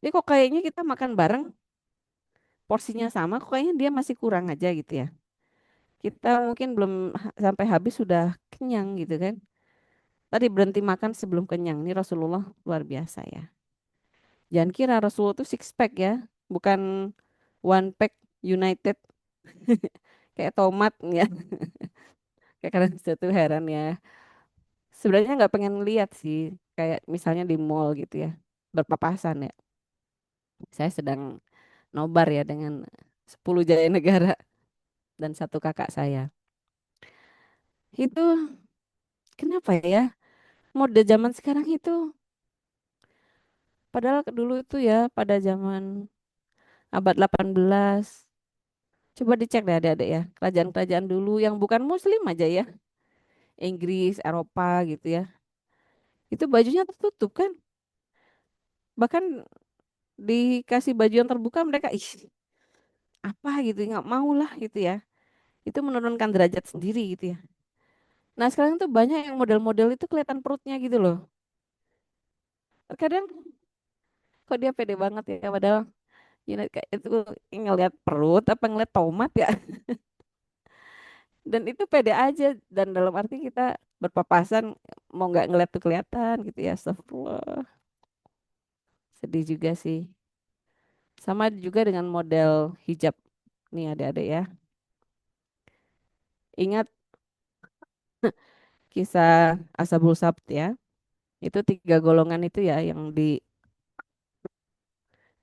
S3: Jadi kok kayaknya kita makan bareng, porsinya sama, kok kayaknya dia masih kurang aja gitu ya. Kita mungkin belum sampai habis sudah kenyang gitu kan. Tadi berhenti makan sebelum kenyang. Ini Rasulullah luar biasa ya. Jangan kira Rasulullah itu six pack ya, bukan one pack United kayak tomat ya. Kayak kadang saya tuh heran ya. Sebenarnya nggak pengen lihat sih, kayak misalnya di mall gitu ya, berpapasan ya. Saya sedang nobar ya dengan 10 Jaya Negara dan satu kakak saya. Itu kenapa ya? Mode zaman sekarang itu, padahal dulu itu ya pada zaman abad 18. Coba dicek deh adik-adik ya. Kerajaan-kerajaan dulu yang bukan muslim aja ya. Inggris, Eropa gitu ya. Itu bajunya tertutup kan. Bahkan dikasih baju yang terbuka mereka, ih apa gitu, nggak mau lah gitu ya. Itu menurunkan derajat sendiri gitu ya. Nah sekarang tuh banyak yang model-model itu kelihatan perutnya gitu loh. Terkadang kok dia pede banget ya. Padahal kayak itu ngelihat perut apa ngeliat tomat ya. Dan itu pede aja, dan dalam arti kita berpapasan mau nggak ngeliat tuh kelihatan gitu ya. Astagfirullah, sedih juga sih. Sama juga dengan model hijab nih adik-adik ya. Ingat kisah Ashabul Sabt ya. Itu 3 golongan itu ya yang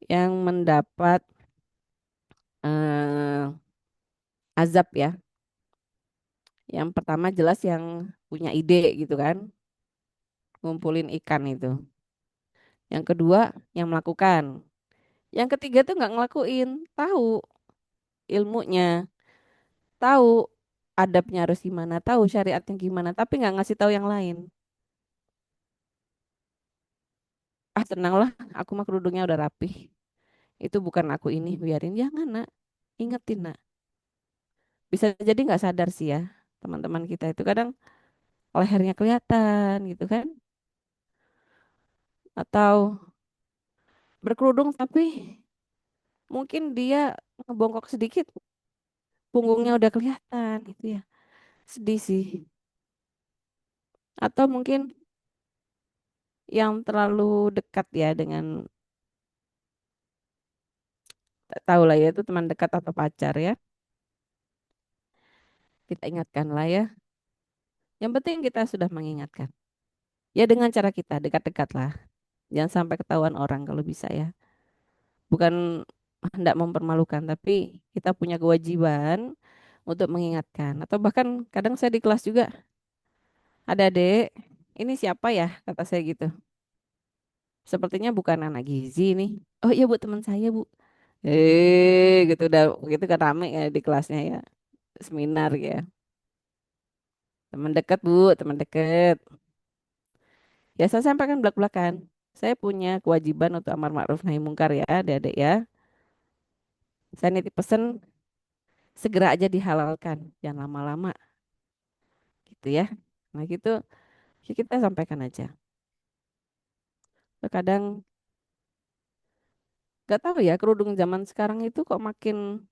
S3: yang mendapat eh, azab ya. Yang pertama jelas yang punya ide gitu kan, ngumpulin ikan itu. Yang kedua yang melakukan. Yang ketiga tuh nggak ngelakuin, tahu ilmunya, tahu adabnya harus gimana, tahu syariatnya gimana, tapi nggak ngasih tahu yang lain. Ah tenanglah, aku mah kerudungnya udah rapih. Itu bukan aku ini, biarin jangan nak, ingetin nak. Bisa jadi nggak sadar sih ya, teman-teman kita itu kadang lehernya kelihatan gitu kan, atau berkerudung tapi mungkin dia ngebongkok sedikit, punggungnya udah kelihatan gitu ya. Sedih sih. Atau mungkin yang terlalu dekat ya dengan tak tahu lah ya itu teman dekat atau pacar ya. Kita ingatkan lah ya. Yang penting kita sudah mengingatkan. Ya dengan cara kita dekat-dekat lah. Jangan sampai ketahuan orang kalau bisa ya. Bukan hendak mempermalukan, tapi kita punya kewajiban untuk mengingatkan. Atau bahkan kadang saya di kelas juga, ada dek, ini siapa ya? Kata saya gitu. Sepertinya bukan anak gizi nih. Oh iya bu, teman saya bu. Gitu udah gitu kan rame ya di kelasnya ya. Seminar ya. Teman dekat bu, teman dekat. Ya saya sampaikan belak-belakan. Saya punya kewajiban untuk amar ma'ruf nahi mungkar ya, adik-adik ya. Saya nitip pesan segera aja dihalalkan, jangan lama-lama gitu ya. Nah gitu ya kita sampaikan aja. Terkadang nggak tahu ya kerudung zaman sekarang itu kok makin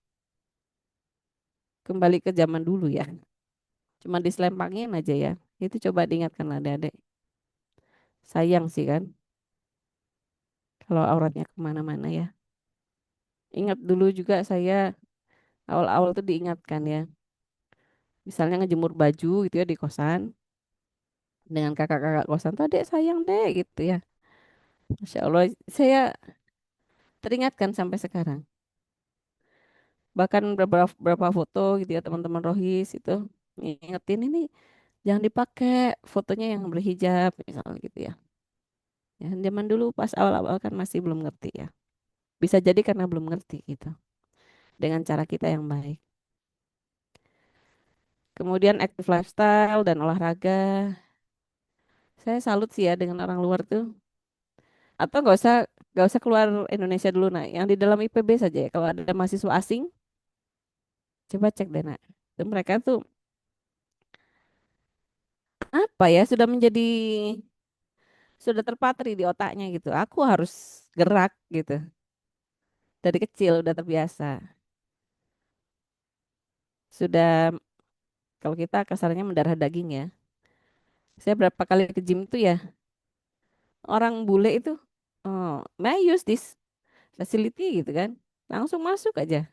S3: kembali ke zaman dulu ya. Cuma diselempangin aja ya. Itu coba diingatkan adik-adik. Sayang sih kan kalau auratnya kemana-mana ya. Ingat dulu juga saya awal-awal tuh diingatkan ya. Misalnya ngejemur baju gitu ya di kosan. Dengan kakak-kakak kosan tuh adek sayang deh gitu ya. Masya Allah saya teringatkan sampai sekarang. Bahkan beberapa foto gitu ya teman-teman Rohis itu ngingetin ini jangan dipakai fotonya yang berhijab misalnya gitu ya. Ya, zaman dulu pas awal-awal kan masih belum ngerti ya. Bisa jadi karena belum ngerti gitu. Dengan cara kita yang baik. Kemudian active lifestyle dan olahraga. Saya salut sih ya dengan orang luar tuh. Atau nggak usah keluar Indonesia dulu nak. Yang di dalam IPB saja ya. Kalau ada mahasiswa asing, coba cek deh nak. Itu mereka tuh apa ya sudah terpatri di otaknya gitu. Aku harus gerak gitu. Dari kecil udah terbiasa. Sudah kalau kita kasarnya mendarah daging ya. Saya berapa kali ke gym tuh ya orang bule itu oh may I use this facility gitu kan. Langsung masuk aja.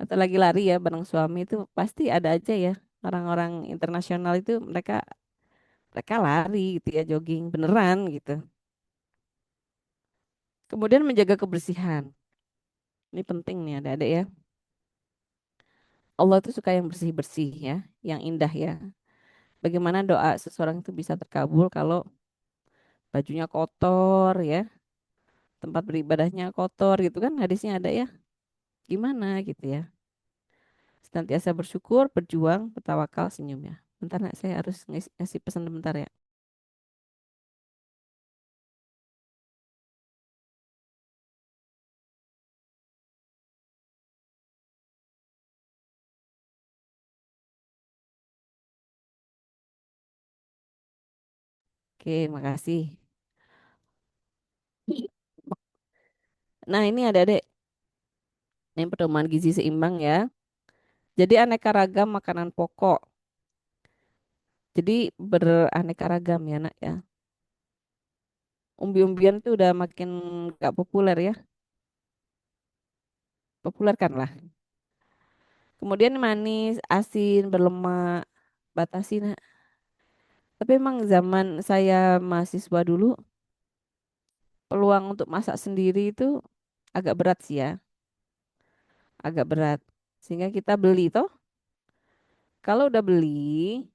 S3: Atau lagi lari ya bareng suami itu pasti ada aja ya orang-orang internasional itu mereka mereka lari gitu ya jogging beneran gitu. Kemudian menjaga kebersihan. Ini penting nih adik-adik ya. Allah tuh suka yang bersih-bersih ya, yang indah ya. Bagaimana doa seseorang itu bisa terkabul kalau bajunya kotor ya, tempat beribadahnya kotor gitu kan hadisnya ada ya. Gimana gitu ya. Senantiasa bersyukur, berjuang, bertawakal, senyum ya. Bentar nak, saya harus ngasih pesan bentar ya. Oke, makasih. Nah ini ada dek, ini pedoman gizi seimbang ya. Jadi aneka ragam makanan pokok. Jadi beraneka ragam ya nak ya. Umbi-umbian tuh udah makin gak populer ya. Populer kan lah. Kemudian manis, asin, berlemak, batasi nak. Tapi emang zaman saya mahasiswa dulu peluang untuk masak sendiri itu agak berat sih ya, agak berat. Sehingga kita beli toh. Kalau udah beli,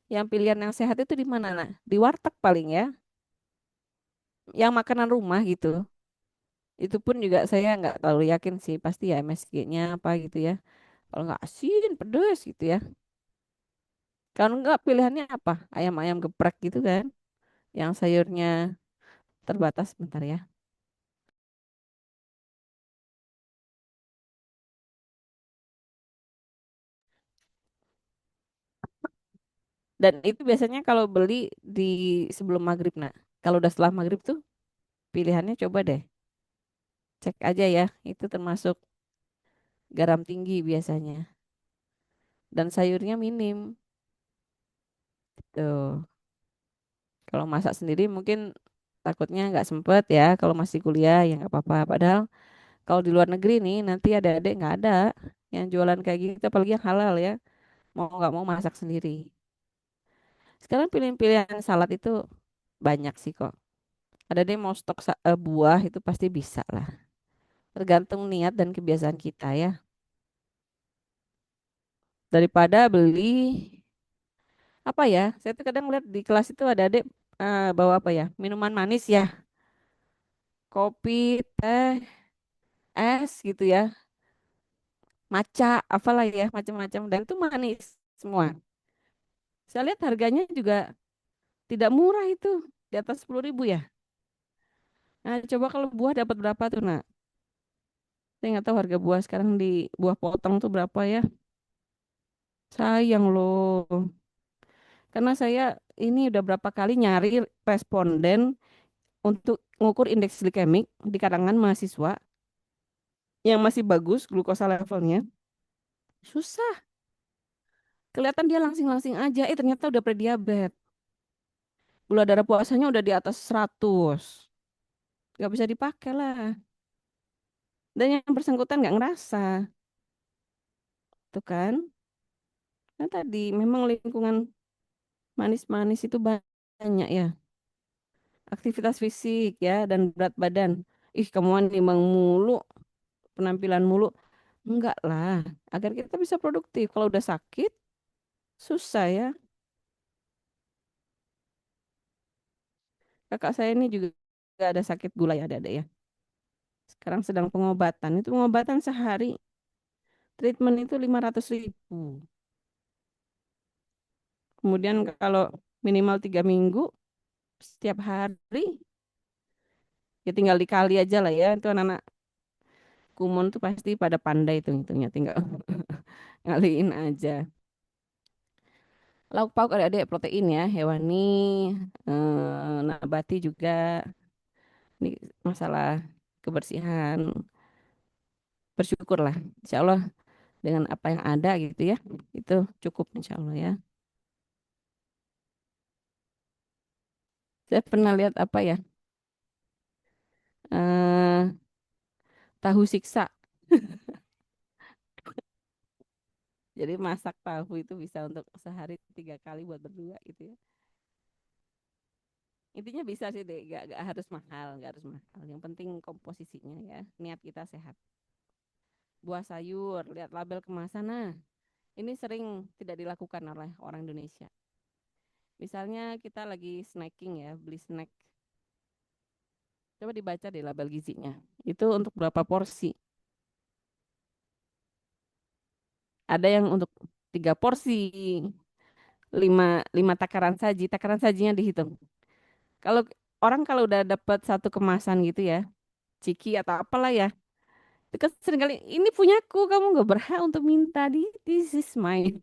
S3: yang pilihan yang sehat itu di mana, nak? Di warteg paling ya, yang makanan rumah gitu. Itu pun juga saya nggak terlalu yakin sih, pasti ya MSG-nya apa gitu ya. Kalau nggak asin, pedes gitu ya. Kalau nggak pilihannya apa? Ayam-ayam geprek gitu kan, yang sayurnya terbatas. Bentar ya. Dan itu biasanya kalau beli di sebelum maghrib, nak. Kalau udah setelah maghrib tuh pilihannya coba deh cek aja ya. Itu termasuk garam tinggi biasanya. Dan sayurnya minim. Tuh. Kalau masak sendiri mungkin takutnya nggak sempet ya. Kalau masih kuliah ya nggak apa-apa. Padahal kalau di luar negeri nih nanti ada adik nggak ada yang jualan kayak gitu, apalagi yang halal ya. Mau nggak mau masak sendiri. Sekarang pilihan-pilihan salad itu banyak sih kok. Ada deh mau stok buah itu pasti bisa lah. Tergantung niat dan kebiasaan kita ya. Daripada beli apa ya? Saya tuh kadang lihat di kelas itu ada adik bawa apa ya? Minuman manis ya. Kopi, teh, es gitu ya. Maca, apalah ya, macam-macam dan itu manis semua. Saya lihat harganya juga tidak murah itu, di atas 10.000 ya. Nah, coba kalau buah dapat berapa tuh, nak? Saya nggak tahu harga buah sekarang di buah potong tuh berapa ya. Sayang loh. Karena saya ini udah berapa kali nyari responden untuk ngukur indeks glikemik di kalangan mahasiswa yang masih bagus glukosa levelnya. Susah. Kelihatan dia langsing-langsing aja, ternyata udah prediabetes. Gula darah puasanya udah di atas 100. Nggak bisa dipakai lah. Dan yang bersangkutan nggak ngerasa. Tuh kan. Nah tadi memang lingkungan manis-manis itu banyak ya. Aktivitas fisik ya dan berat badan. Ih, kamu nimbang mulu, penampilan mulu. Enggak lah. Agar kita bisa produktif. Kalau udah sakit, susah ya. Kakak saya ini juga ada sakit gula ya, ada ya. Sekarang sedang pengobatan. Itu pengobatan sehari. Treatment itu 500.000. Kemudian kalau minimal 3 minggu, setiap hari, ya tinggal dikali aja lah ya. Itu anak-anak kumon tuh pasti pada pandai itu hitungnya. Tinggal ngaliin aja. Lauk pauk ada protein ya, hewani, nabati juga. Ini masalah kebersihan. Bersyukurlah. Insya Allah dengan apa yang ada gitu ya. Itu cukup insya Allah ya. Saya pernah lihat apa ya, eh tahu siksa. Jadi masak tahu itu bisa untuk sehari 3 kali buat berdua gitu ya. Intinya bisa sih deh, gak harus mahal, gak harus mahal. Yang penting komposisinya ya, niat kita sehat. Buah sayur, lihat label kemasan. Nah, ini sering tidak dilakukan oleh orang Indonesia. Misalnya kita lagi snacking ya, beli snack. Coba dibaca deh label gizinya. Itu untuk berapa porsi? Ada yang untuk 3 porsi, lima takaran saji. Takaran sajinya dihitung. Kalau orang kalau udah dapat satu kemasan gitu ya, ciki atau apalah ya, itu kan seringkali ini punyaku, kamu nggak berhak untuk minta this is mine.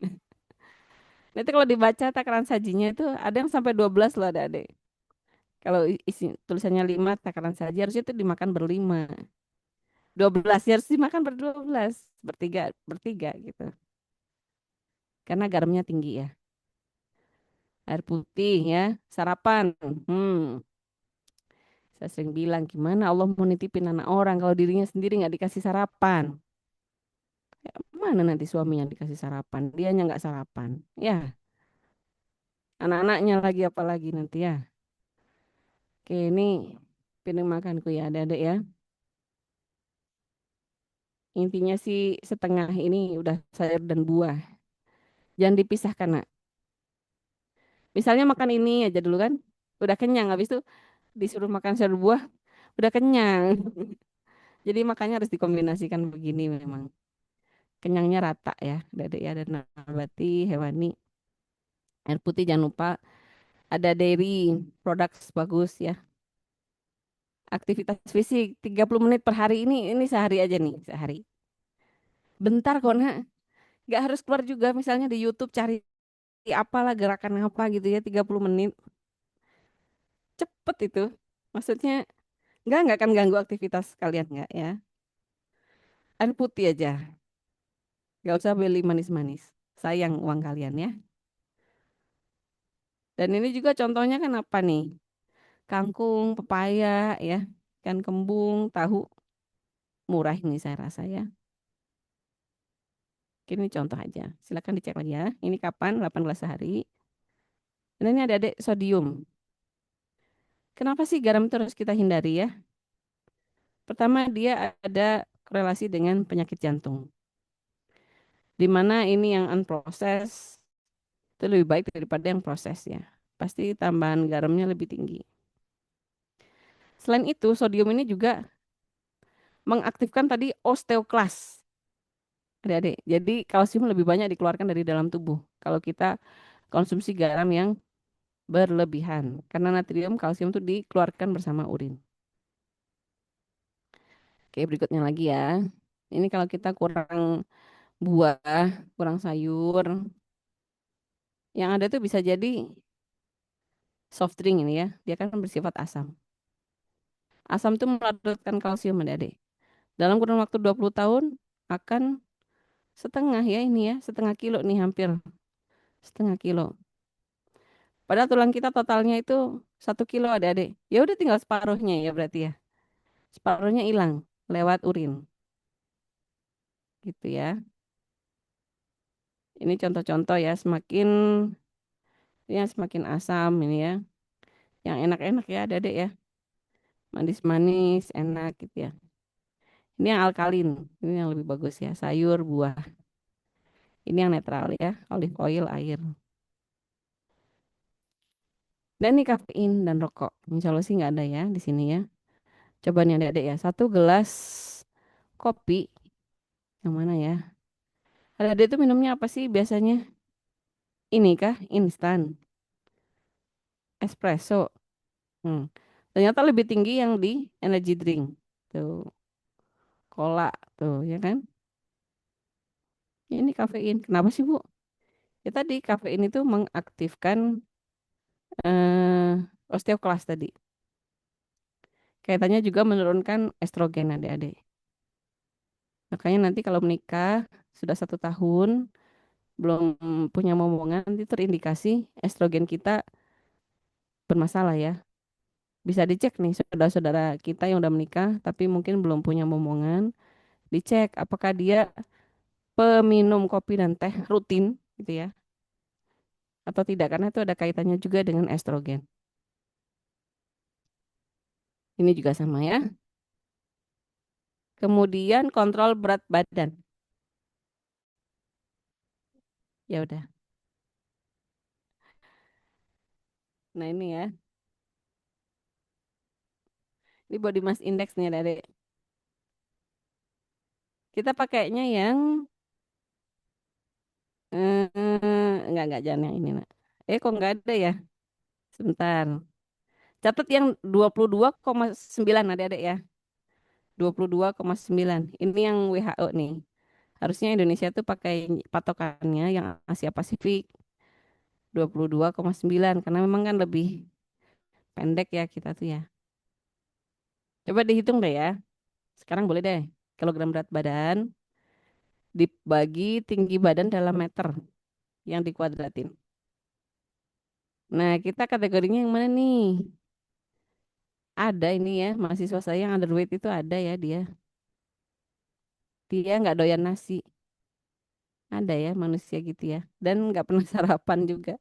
S3: Nanti kalau dibaca takaran sajinya itu ada yang sampai 12 loh ada adek. Kalau isi tulisannya 5 takaran saji harusnya itu dimakan berlima. 12 ya harus dimakan ber-12. Bertiga, bertiga gitu. Karena garamnya tinggi ya. Air putih ya, sarapan. Hmm, saya sering bilang gimana Allah mau nitipin anak orang kalau dirinya sendiri nggak dikasih sarapan. Ya, mana nanti suaminya dikasih sarapan, dianya nggak sarapan. Ya, anak-anaknya lagi apalagi nanti ya. Oke, ini piring makanku ya, adik-adik ya. Intinya sih setengah ini udah sayur dan buah. Jangan dipisahkan, nak. Misalnya makan ini aja dulu kan, udah kenyang. Habis itu disuruh makan sayur buah, udah kenyang. Jadi makanya harus dikombinasikan begini memang. Kenyangnya rata ya, adik-adik ya. Ada nabati, hewani, air putih jangan lupa. Ada dairy products bagus ya. Aktivitas fisik 30 menit per hari ini sehari aja nih, sehari. Bentar kok, nak. Nggak harus keluar juga, misalnya di YouTube cari apalah gerakan apa gitu ya, 30 menit. Cepet itu. Maksudnya nggak akan ganggu aktivitas kalian nggak ya. Air putih aja. Nggak usah beli manis-manis. Sayang uang kalian ya. Dan ini juga contohnya kan apa nih? Kangkung, pepaya ya. Ikan kembung, tahu murah ini saya rasa ya. Ini contoh aja. Silakan dicek lagi ya. Ini kapan? 18 hari. Dan ini ada adik sodium. Kenapa sih garam itu harus kita hindari ya? Pertama, dia ada korelasi dengan penyakit jantung. Di mana ini yang unprocessed itu lebih baik daripada yang proses ya. Pasti tambahan garamnya lebih tinggi. Selain itu, sodium ini juga mengaktifkan tadi osteoklas. Adik-adik. Jadi kalsium lebih banyak dikeluarkan dari dalam tubuh kalau kita konsumsi garam yang berlebihan. Karena natrium, kalsium itu dikeluarkan bersama urin. Oke, berikutnya lagi ya. Ini kalau kita kurang buah, kurang sayur, yang ada tuh bisa jadi soft drink ini ya. Dia kan bersifat asam. Asam itu melarutkan kalsium adik-adik. Dalam kurun waktu 20 tahun akan setengah ya ini ya, setengah kilo nih hampir. Setengah kilo. Padahal tulang kita totalnya itu 1 kilo adik-adik. Ya udah tinggal separuhnya ya berarti ya. Separuhnya hilang lewat urin. Gitu ya. Ini contoh-contoh ya, semakin asam ini ya. Yang enak-enak ya adik-adik ya. Manis-manis, enak gitu ya. Ini yang alkalin, ini yang lebih bagus ya. Sayur, buah. Ini yang netral ya, olive oil, air. Dan ini kafein dan rokok. Insya Allah sih nggak ada ya di sini ya. Coba nih adik-adik ya. 1 gelas kopi. Yang mana ya? Adik-adik itu minumnya apa sih biasanya? Ini kah? Instan. Espresso. Hmm. Ternyata lebih tinggi yang di energy drink. Tuh, cola. Tuh, ya kan? Ini kafein. Kenapa sih, Bu? Ya tadi, kafein itu mengaktifkan eh, osteoklas tadi. Kaitannya juga menurunkan estrogen adik-adik. Makanya nanti kalau menikah sudah 1 tahun, belum punya momongan, nanti terindikasi estrogen kita bermasalah ya. Bisa dicek nih saudara-saudara kita yang udah menikah, tapi mungkin belum punya momongan, dicek apakah dia peminum kopi dan teh rutin gitu ya, atau tidak, karena itu ada kaitannya juga dengan estrogen. Ini juga sama ya. Kemudian kontrol berat badan. Ya udah. Nah ini ya. Ini body mass index nih dari kita pakainya yang enggak jangan yang ini nak. Kok nggak ada ya? Sebentar. Catat yang 22,9 adik-adik ya. 22,9. Ini yang WHO nih. Harusnya Indonesia tuh pakai patokannya yang Asia Pasifik 22,9 karena memang kan lebih pendek ya kita tuh ya. Coba dihitung deh ya. Sekarang boleh deh. Kilogram berat badan dibagi tinggi badan dalam meter yang dikuadratin. Nah, kita kategorinya yang mana nih? Ada ini ya, mahasiswa saya yang underweight itu ada ya dia. Dia nggak doyan nasi. Ada ya manusia gitu ya. Dan nggak pernah sarapan juga.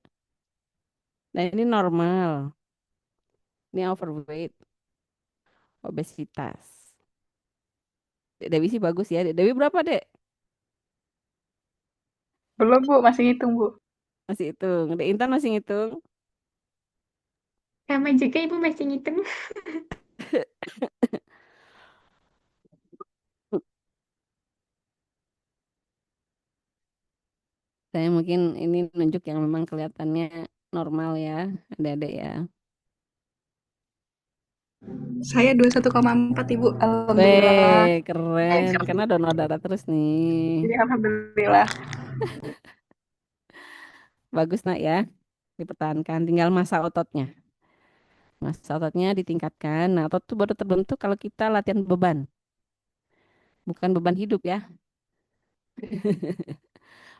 S3: Nah, ini normal. Ini overweight. obesitas. Dek Dewi sih bagus ya. Dek Dewi berapa, Dek?
S2: Belum, Bu, masih ngitung, Bu.
S3: Masih hitung. Dek Intan masih ngitung.
S1: Sama juga ibu masih ngitung.
S3: Saya mungkin ini nunjuk yang memang kelihatannya normal ya, adik-adik ya.
S2: Saya 21,4, Ibu. Alhamdulillah.
S3: Weh, keren. Karena donor darah terus nih.
S2: Jadi alhamdulillah.
S3: Bagus nak ya, dipertahankan. Tinggal masa ototnya. Masa ototnya ditingkatkan. Nah, otot itu baru terbentuk kalau kita latihan beban. Bukan beban hidup ya.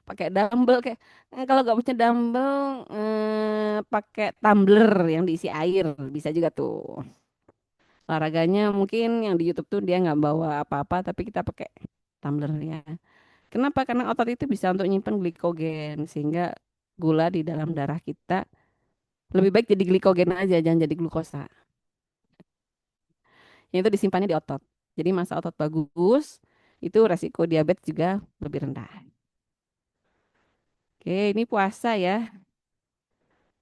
S3: Pakai dumbbell kayak kalau nggak punya dumbbell pakai tumbler yang diisi air bisa juga tuh. Olahraganya mungkin yang di YouTube tuh dia nggak bawa apa-apa tapi kita pakai tumbler ya. Kenapa? Karena otot itu bisa untuk nyimpan glikogen sehingga gula di dalam darah kita lebih baik jadi glikogen aja jangan jadi glukosa. Yang itu disimpannya di otot. Jadi masa otot bagus itu resiko diabetes juga lebih rendah. Oke, ini puasa ya.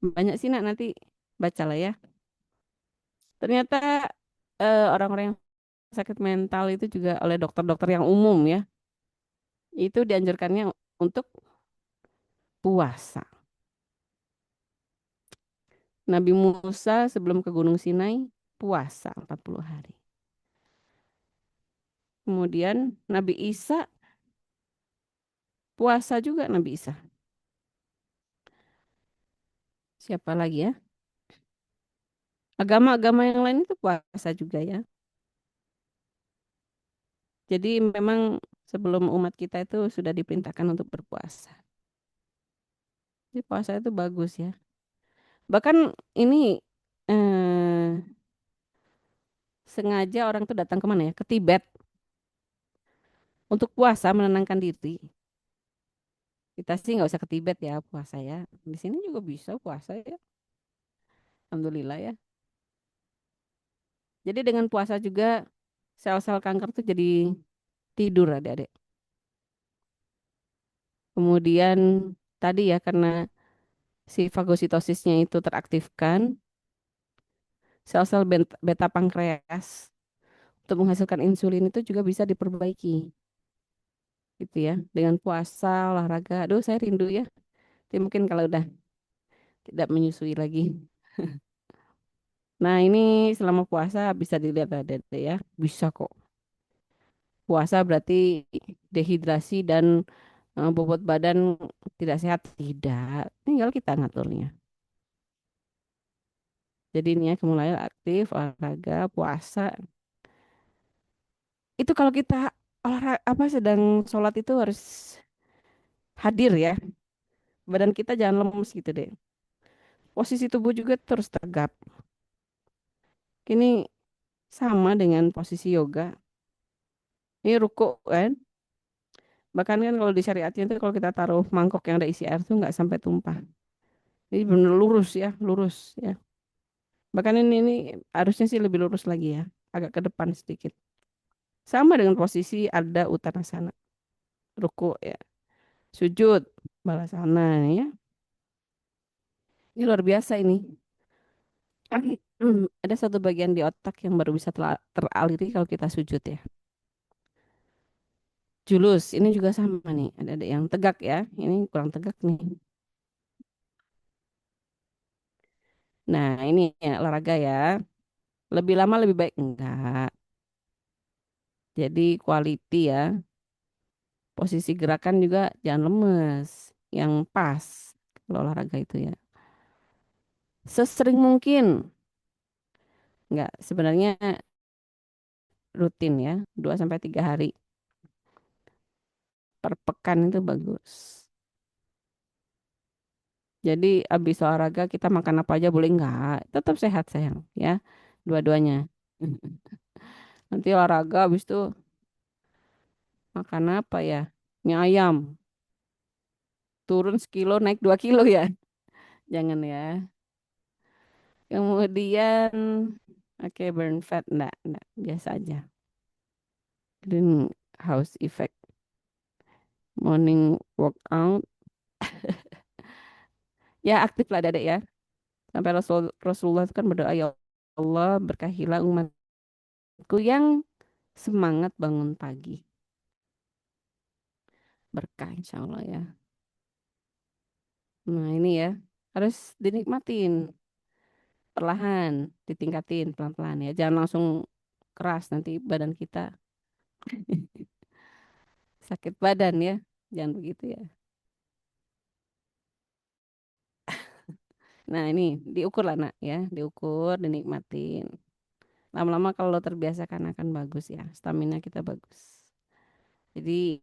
S3: Banyak sih nak nanti bacalah ya. Ternyata orang-orang yang sakit mental itu juga oleh dokter-dokter yang umum ya, itu dianjurkannya untuk puasa. Nabi Musa sebelum ke Gunung Sinai puasa 40 hari. Kemudian Nabi Isa puasa juga Nabi Isa. Siapa lagi ya? Agama-agama yang lain itu puasa juga ya. Jadi memang sebelum umat kita itu sudah diperintahkan untuk berpuasa. Jadi puasa itu bagus ya. Bahkan ini eh, sengaja orang tuh datang ke mana ya? Ke Tibet untuk puasa menenangkan diri. Kita sih nggak usah ke Tibet ya puasa ya. Di sini juga bisa puasa ya. Alhamdulillah ya. Jadi dengan puasa juga sel-sel kanker tuh jadi tidur adik-adik. Kemudian tadi ya karena si fagositosisnya itu teraktifkan, sel-sel beta pankreas untuk menghasilkan insulin itu juga bisa diperbaiki gitu ya. Dengan puasa, olahraga. Aduh, saya rindu ya. Tapi mungkin kalau udah tidak menyusui lagi. Nah, ini selama puasa bisa dilihat ada ya. Bisa kok. Puasa berarti dehidrasi dan bobot badan tidak sehat. Tidak. Tinggal kita ngaturnya. Jadi ini ya mulai aktif, olahraga, puasa. Itu kalau kita olahraga apa sedang sholat itu harus hadir ya. Badan kita jangan lemes gitu deh. Posisi tubuh juga terus tegap. Ini sama dengan posisi yoga. Ini ruku kan. Bahkan kan kalau di syariatnya itu kalau kita taruh mangkok yang ada isi air tuh nggak sampai tumpah. Jadi benar lurus ya, lurus ya. Bahkan ini harusnya sih lebih lurus lagi ya, agak ke depan sedikit. Sama dengan posisi ada uttanasana, ruku ya, sujud, balasana ya. Ini luar biasa ini. Ada satu bagian di otak yang baru bisa teraliri kalau kita sujud ya. Julus, ini juga sama nih. Ada yang tegak ya. Ini kurang tegak nih. Nah, ini ya olahraga ya. Lebih lama lebih baik enggak. Jadi quality ya. Posisi gerakan juga jangan lemes. Yang pas kalau olahraga itu ya. Sesering mungkin. Enggak, sebenarnya rutin ya. 2 sampai 3 hari per pekan itu bagus. Jadi habis olahraga kita makan apa aja boleh enggak? Tetap sehat sayang ya. Dua-duanya. Nanti olahraga habis itu makan apa ya? Mie ayam. Turun 1 kilo naik 2 kilo ya. Jangan ya. Kemudian Oke, burn fat enggak, biasa aja. Greenhouse effect. Morning workout. Ya aktif lah Dedek ya. Sampai Rasulullah itu kan berdoa, ya Allah berkahilah umatku yang semangat bangun pagi. Berkah insya Allah ya. Nah ini ya, harus dinikmatin. Perlahan, ditingkatin pelan-pelan ya. Jangan langsung keras nanti badan kita sakit badan ya. Jangan begitu ya. Nah ini diukur lah nak ya. Diukur, dinikmatin. Lama-lama kalau terbiasa kan akan bagus ya. Stamina kita bagus. Jadi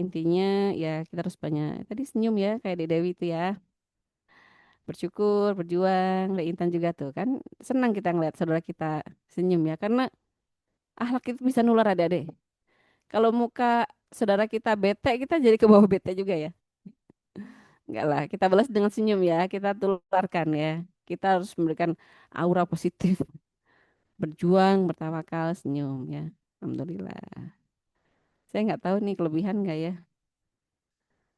S3: intinya ya kita harus banyak. Tadi senyum ya kayak Dek Dewi itu ya. Bersyukur, berjuang. Dek Intan juga tuh kan. Senang kita ngeliat saudara kita senyum ya. Karena akhlak itu bisa nular adik-adik. Kalau muka saudara kita bete, kita jadi ke bawah bete juga ya. Enggak lah, kita balas dengan senyum ya. Kita tularkan ya. Kita harus memberikan aura positif. Berjuang, bertawakal, senyum ya. Alhamdulillah. Saya nggak tahu nih kelebihan nggak ya.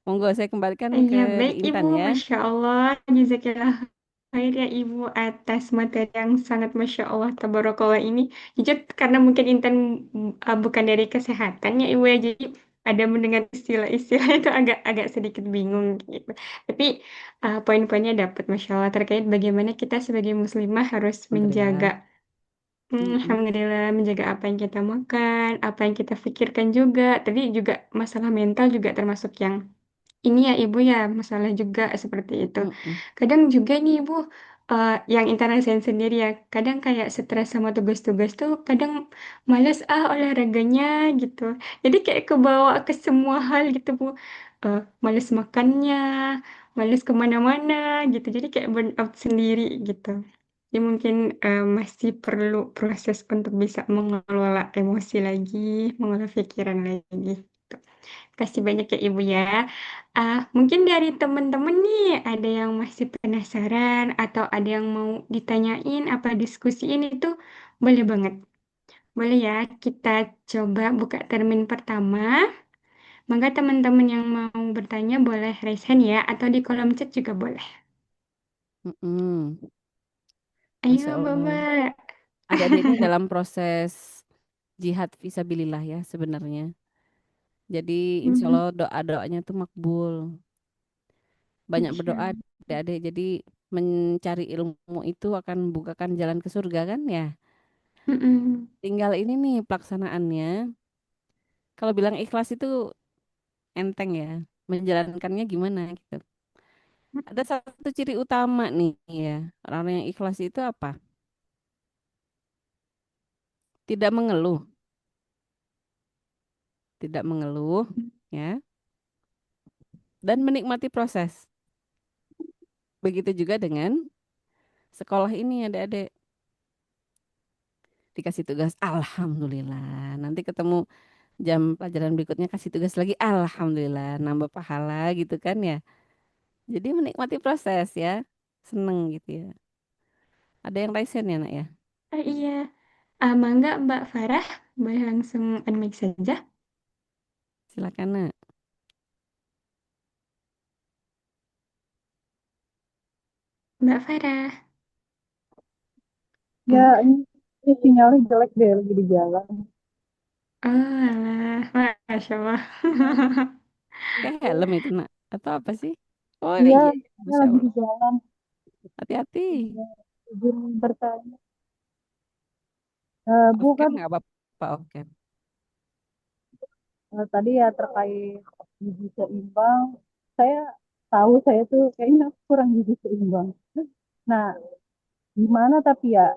S3: Monggo saya kembalikan ke
S1: Iya,
S3: Di
S1: baik Ibu.
S3: Intan ya.
S1: Masya Allah. Jazakillah khair ya Ibu atas materi yang sangat Masya Allah, Tabarakallah ini. Jujur, karena mungkin Intan bukan dari kesehatan ya Ibu ya, jadi ada mendengar istilah-istilah itu agak agak sedikit bingung gitu. Tapi poin-poinnya dapat Masya Allah terkait bagaimana kita sebagai muslimah harus menjaga,
S3: Alhamdulillah. Mm-mm.
S1: Alhamdulillah, menjaga apa yang kita makan, apa yang kita pikirkan juga. Tapi juga masalah mental juga termasuk yang ini ya Ibu ya, masalah juga seperti itu.
S3: Mm-mm.
S1: Kadang juga nih Ibu, yang Intan rasain sendiri ya, kadang kayak stres sama tugas-tugas tuh, kadang males olahraganya gitu. Jadi kayak kebawa ke semua hal gitu Bu. Males makannya, males kemana-mana gitu. Jadi kayak burn out sendiri gitu. Ya mungkin masih perlu proses untuk bisa mengelola emosi lagi, mengelola pikiran lagi. Kasih banyak ya Ibu ya. Mungkin dari teman-teman nih ada yang masih penasaran atau ada yang mau ditanyain apa diskusiin itu boleh banget. Boleh ya, kita coba buka termin pertama. Maka teman-teman yang mau bertanya boleh raise hand ya atau di kolom chat juga boleh.
S3: Mm-mm. Masya
S1: Ayo
S3: Allah.
S1: Bapak.
S3: Adik-adik ini dalam proses jihad fisabilillah ya sebenarnya. Jadi insya
S1: Mhm,
S3: Allah doa-doanya tuh makbul. Banyak
S1: Insya
S3: berdoa
S1: Allah.
S3: adik-adik. Jadi mencari ilmu itu akan membukakan jalan ke surga kan ya.
S1: Mm-mm.
S3: Tinggal ini nih pelaksanaannya. Kalau bilang ikhlas itu enteng ya. Menjalankannya gimana gitu. Ada satu ciri utama nih ya. Orang yang ikhlas itu apa? Tidak mengeluh. Tidak mengeluh ya. Dan menikmati proses. Begitu juga dengan sekolah ini adik-adik. Dikasih tugas, alhamdulillah. Nanti ketemu jam pelajaran berikutnya kasih tugas lagi, alhamdulillah. Nambah pahala gitu kan ya. Jadi menikmati proses ya. Seneng gitu ya. Ada yang raisen ya nak ya.
S1: Iya. Mangga Mbak Farah, boleh langsung unmic saja.
S3: Silakan nak.
S1: Mbak Farah.
S4: Ya,
S1: Oh,
S4: ini sinyalnya jelek deh lagi di jalan.
S1: oh alah. Masya Allah.
S3: Kayak helm itu nak. Atau apa sih? Oh
S4: Iya,
S3: iya,
S4: saya
S3: Masya
S4: lagi
S3: Allah.
S4: di jalan.
S3: Hati-hati.
S4: Izin bertanya. Bu
S3: Oke,
S4: kan
S3: nggak apa-apa. Oke.
S4: tadi ya terkait gizi seimbang. Saya tahu saya tuh kayaknya kurang gizi seimbang. Nah, gimana tapi ya?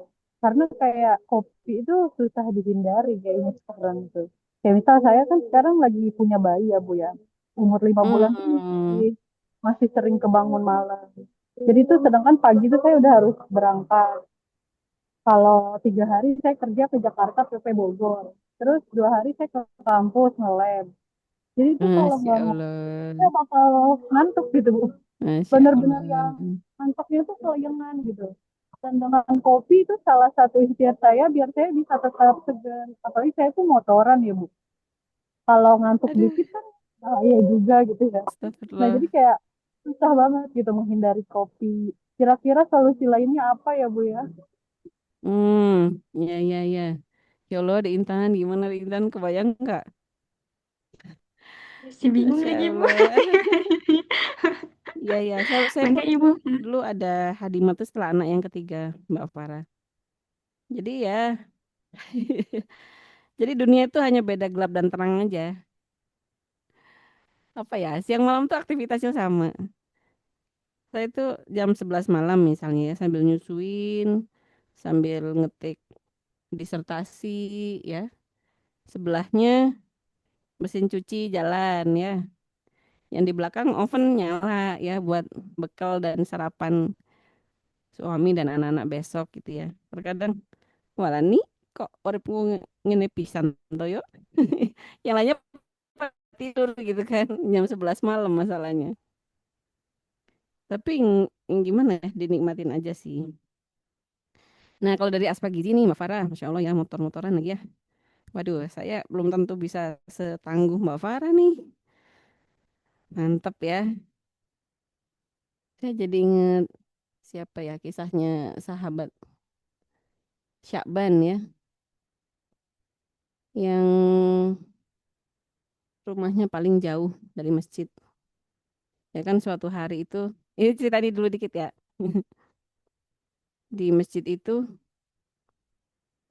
S4: Karena kayak kopi itu susah dihindari kayaknya sekarang tuh. Kayak misal saya kan sekarang lagi punya bayi ya Bu ya. Umur 5 bulan tuh
S3: Hmm,
S4: masih sering kebangun malam. Jadi tuh sedangkan pagi tuh saya udah harus berangkat. Kalau 3 hari saya kerja ke Jakarta PP Bogor. Terus 2 hari saya ke kampus nge-lab. Jadi tuh kalau
S3: Masya
S4: nggak ngopi,
S3: Allah.
S4: saya bakal ngantuk gitu Bu.
S3: Masya
S4: Bener-bener
S3: Allah.
S4: yang ngantuknya tuh kelayangan gitu. Dan dengan kopi itu salah satu ikhtiar saya biar saya bisa tetap segar. Apalagi saya tuh motoran ya Bu. Kalau ngantuk
S3: Aduh,
S4: dikit kan iya juga gitu ya. Nah
S3: astagfirullah.
S4: jadi kayak susah banget gitu menghindari kopi. Kira-kira solusi lainnya apa ya Bu ya?
S3: Ya, ya, ya. Ya Allah, di Intan, gimana di Intan? Kebayang nggak?
S1: Masih bingung
S3: Masya
S1: lagi, Bu.
S3: Allah. Ya, ya. Saya
S1: Mangga
S3: pun
S1: Ibu.
S3: dulu ada Hadimah tuh setelah anak yang ketiga, Mbak Farah. Jadi ya, jadi dunia itu hanya beda gelap dan terang aja. Apa ya, siang malam tuh aktivitasnya sama. Saya itu jam 11 malam misalnya ya, sambil nyusuin, sambil ngetik disertasi ya. Sebelahnya mesin cuci jalan ya. Yang di belakang oven nyala ya buat bekal dan sarapan suami dan anak-anak besok gitu ya. Terkadang walah nih kok urip ngene pisan toyo. Yang lainnya pada tidur gitu kan jam 11 malam masalahnya. Tapi gimana ya dinikmatin aja sih. Nah kalau dari aspek gizi nih Mbak Farah, Masya Allah ya motor-motoran lagi ya. Waduh saya belum tentu bisa setangguh Mbak Farah nih. Mantap ya. Saya jadi inget siapa ya kisahnya sahabat Syakban ya. Yang rumahnya paling jauh dari masjid. Ya kan suatu hari itu, ini cerita ini dulu dikit ya. Di masjid itu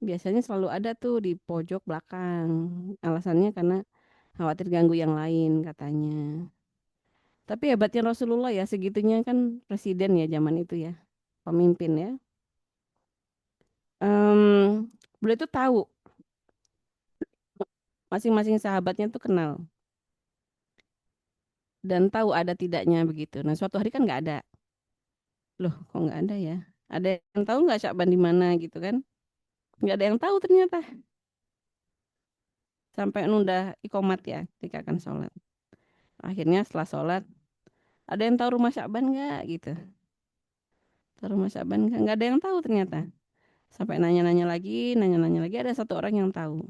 S3: biasanya selalu ada tuh di pojok belakang. Alasannya karena khawatir ganggu yang lain katanya. Tapi hebatnya Rasulullah ya segitunya kan presiden ya zaman itu ya, pemimpin ya. Beliau itu tahu masing-masing sahabatnya tuh kenal dan tahu ada tidaknya begitu. Nah suatu hari kan nggak ada, loh kok nggak ada ya? Ada yang tahu nggak Syakban di mana gitu kan? Nggak ada yang tahu ternyata sampai nunda ikomat ya ketika akan sholat. Akhirnya setelah sholat ada yang tahu rumah Syakban nggak gitu? Tahu rumah Syakban nggak ada yang tahu ternyata. Sampai nanya-nanya lagi ada satu orang yang tahu.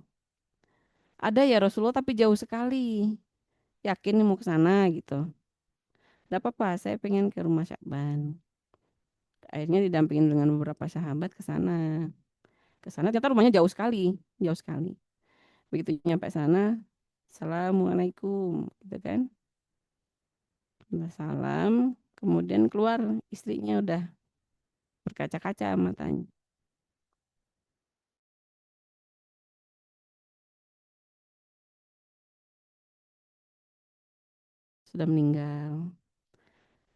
S3: Ada ya Rasulullah tapi jauh sekali. Yakin nih mau ke sana gitu. Gak apa-apa, saya pengen ke rumah Syakban. Akhirnya didampingin dengan beberapa sahabat ke sana. Ke sana ternyata rumahnya jauh sekali, jauh sekali. Begitu nyampe sana, Assalamualaikum, gitu kan. Udah salam, kemudian keluar istrinya udah berkaca-kaca matanya. Sudah meninggal.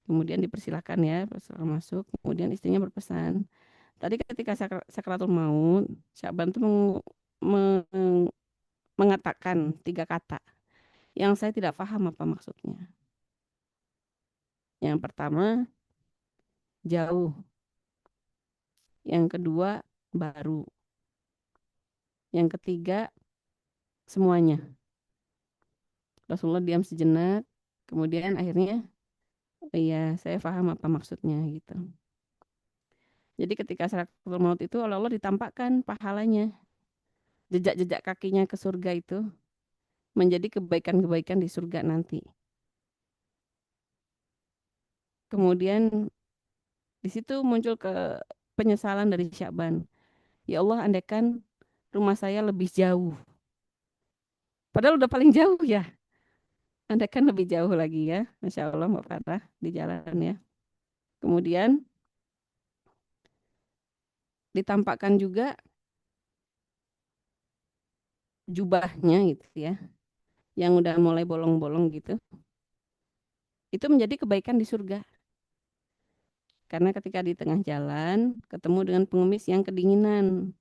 S3: Kemudian dipersilakan ya, persilakan masuk. Kemudian istrinya berpesan. Tadi ketika sakratul maut, Syakban itu meng- mengatakan tiga kata yang saya tidak paham apa maksudnya. Yang pertama, jauh. Yang kedua, baru. Yang ketiga, semuanya. Rasulullah diam sejenak, kemudian akhirnya, iya saya paham apa maksudnya gitu. Jadi ketika sakratul maut itu Allah ditampakkan pahalanya, jejak-jejak kakinya ke surga itu menjadi kebaikan-kebaikan di surga nanti. Kemudian di situ muncul ke penyesalan dari Syakban. Ya Allah, andaikan rumah saya lebih jauh. Padahal udah paling jauh ya. Andaikan lebih jauh lagi ya. Masya Allah Mbak Farah di jalan ya. Kemudian ditampakkan juga jubahnya gitu ya. Yang udah mulai bolong-bolong gitu. Itu menjadi kebaikan di surga. Karena ketika di tengah jalan ketemu dengan pengemis yang kedinginan.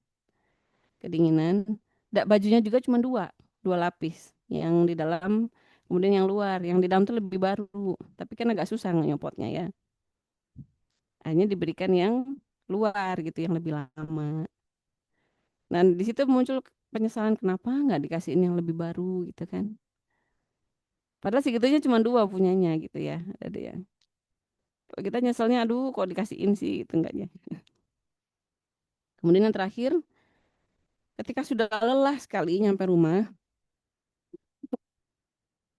S3: Kedinginan. Bajunya juga cuma dua lapis. Yang di dalam kemudian yang luar. Yang di dalam tuh lebih baru. Tapi kan agak susah nyopotnya ya. Akhirnya diberikan yang luar gitu, yang lebih lama. Nah, di situ muncul penyesalan kenapa nggak dikasihin yang lebih baru gitu kan. Padahal segitunya cuma dua punyanya gitu ya. Ada ya. Kalau kita nyeselnya aduh kok dikasihin sih itu enggaknya. Kemudian yang terakhir, ketika sudah lelah sekali nyampe rumah,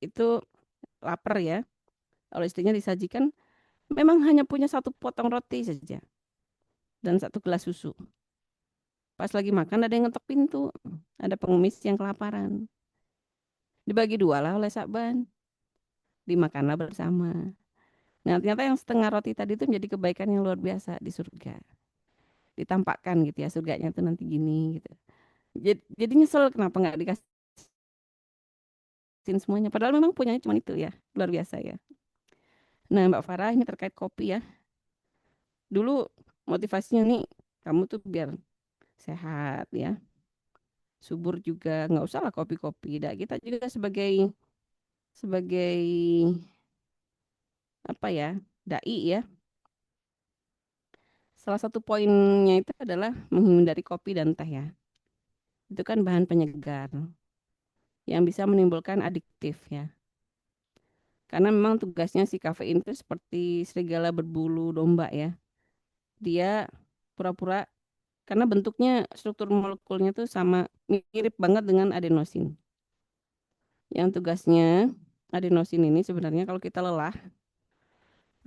S3: itu lapar ya. Oleh istrinya disajikan memang hanya punya satu potong roti saja dan satu gelas susu. Pas lagi makan ada yang ngetok pintu, ada pengemis yang kelaparan. Dibagi dua lah oleh Sakban, dimakanlah bersama. Nah, ternyata yang setengah roti tadi itu menjadi kebaikan yang luar biasa di surga. Ditampakkan gitu ya, surganya itu nanti gini gitu. Jadi nyesel kenapa nggak dikasihin semuanya. Padahal memang punyanya cuma itu ya, luar biasa ya. Nah, Mbak Farah ini terkait kopi ya. Dulu motivasinya nih, kamu tuh biar sehat ya, subur juga, nggak usah lah kopi-kopi. Dah kita juga sebagai sebagai apa ya, dai ya. Salah satu poinnya itu adalah menghindari kopi dan teh ya. Itu kan bahan penyegar yang bisa menimbulkan adiktif ya. Karena memang tugasnya si kafein itu seperti serigala berbulu domba ya. Dia pura-pura karena bentuknya struktur molekulnya tuh sama mirip banget dengan adenosin. Yang tugasnya adenosin ini sebenarnya kalau kita lelah,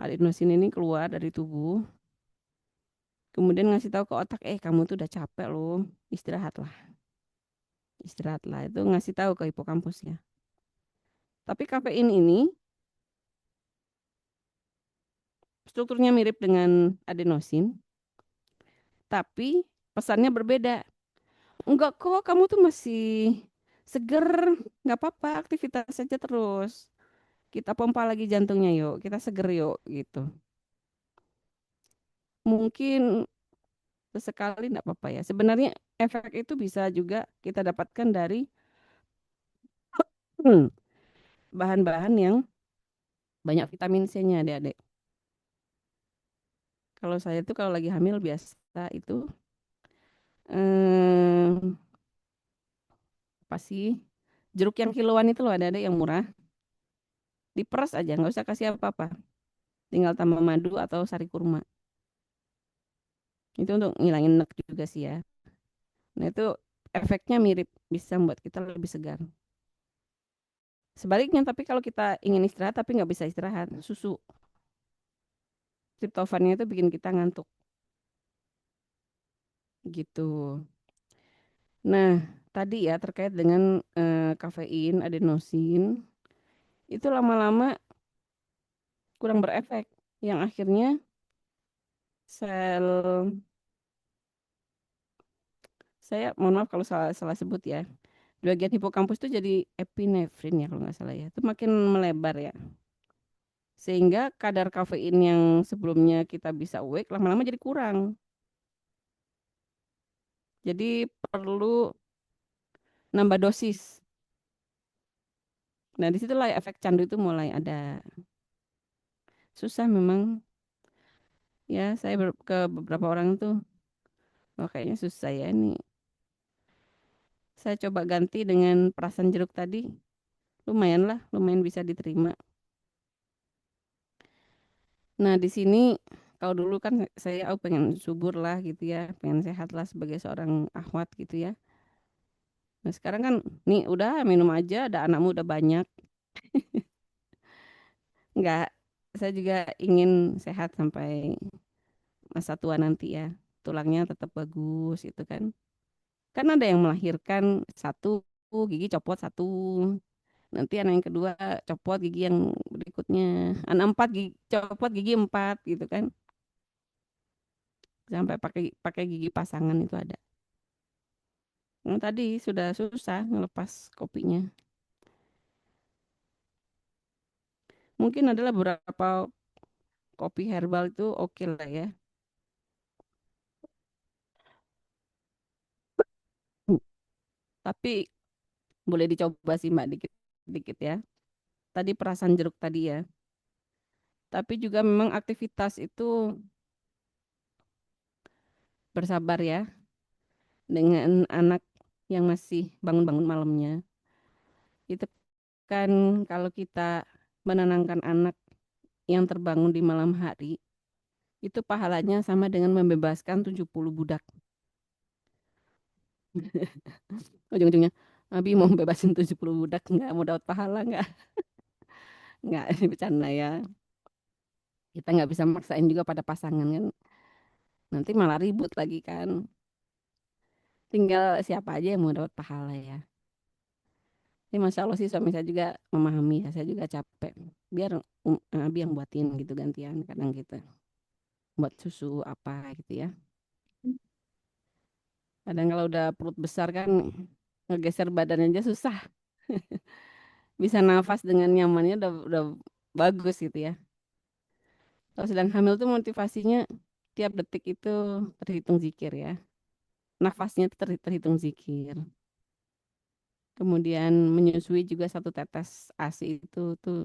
S3: adenosin ini keluar dari tubuh, kemudian ngasih tahu ke otak, kamu tuh udah capek loh, istirahatlah. Istirahatlah itu ngasih tahu ke hipokampus ya. Tapi kafein ini strukturnya mirip dengan adenosin, tapi pesannya berbeda. Enggak kok, kamu tuh masih seger, nggak apa-apa, aktivitas saja terus. Kita pompa lagi jantungnya yuk, kita seger yuk gitu. Mungkin sesekali enggak apa-apa ya. Sebenarnya efek itu bisa juga kita dapatkan dari bahan-bahan yang banyak vitamin C-nya, adik-adik. Kalau saya tuh kalau lagi hamil biasa itu eh, apa sih? Jeruk yang kiloan itu loh, ada yang murah. Diperas aja, nggak usah kasih apa-apa. Tinggal tambah madu atau sari kurma. Itu untuk ngilangin nek juga sih ya. Nah itu efeknya mirip, bisa membuat kita lebih segar. Sebaliknya, tapi kalau kita ingin istirahat tapi nggak bisa istirahat, susu triptofannya itu bikin kita ngantuk gitu. Nah, tadi ya terkait dengan kafein, adenosin, itu lama-lama kurang berefek, yang akhirnya sel, saya mohon maaf kalau salah salah sebut ya, di bagian hipokampus itu jadi epinefrin ya kalau nggak salah ya, itu makin melebar ya, sehingga kadar kafein yang sebelumnya kita bisa awake lama-lama jadi kurang. Jadi perlu nambah dosis. Nah, disitulah efek candu itu mulai ada. Susah memang. Ya, saya ke beberapa orang tuh, wah kayaknya susah ya ini. Saya coba ganti dengan perasan jeruk tadi. Lumayan lah, lumayan bisa diterima. Nah, di sini kalau dulu kan saya pengen subur lah gitu ya, pengen sehat lah sebagai seorang akhwat gitu ya. Nah, sekarang kan nih udah minum aja, ada anakmu udah banyak. Enggak, saya juga ingin sehat sampai masa tua nanti ya. Tulangnya tetap bagus gitu kan. Kan ada yang melahirkan satu, gigi copot satu. Nanti anak yang kedua copot gigi yang berikutnya. Anak empat gigi, copot gigi empat gitu kan. Sampai pakai pakai gigi pasangan itu ada. Nah, tadi sudah susah ngelepas kopinya. Mungkin adalah beberapa kopi herbal itu oke lah ya. Tapi boleh dicoba sih Mbak dikit-dikit ya. Tadi perasan jeruk tadi ya. Tapi juga memang aktivitas itu bersabar ya dengan anak yang masih bangun-bangun malamnya. Itu kan kalau kita menenangkan anak yang terbangun di malam hari, itu pahalanya sama dengan membebaskan 70 budak. Ujung-ujungnya Nabi mau bebasin 70 budak, nggak mau dapat pahala, nggak ini bercanda ya. Kita nggak bisa maksain juga pada pasangan kan, nanti malah ribut lagi kan. Tinggal siapa aja yang mau dapat pahala ya. Tapi Masya Allah sih suami saya juga memahami ya, saya juga capek. Biar Abi yang buatin gitu gantian kadang gitu. Buat susu apa gitu ya. Kadang kalau udah perut besar kan ngegeser badan aja susah. Bisa nafas dengan nyamannya udah bagus gitu ya. Kalau sedang hamil tuh motivasinya tiap detik itu terhitung zikir ya. Nafasnya itu terhitung zikir. Kemudian menyusui juga 1 tetes ASI itu tuh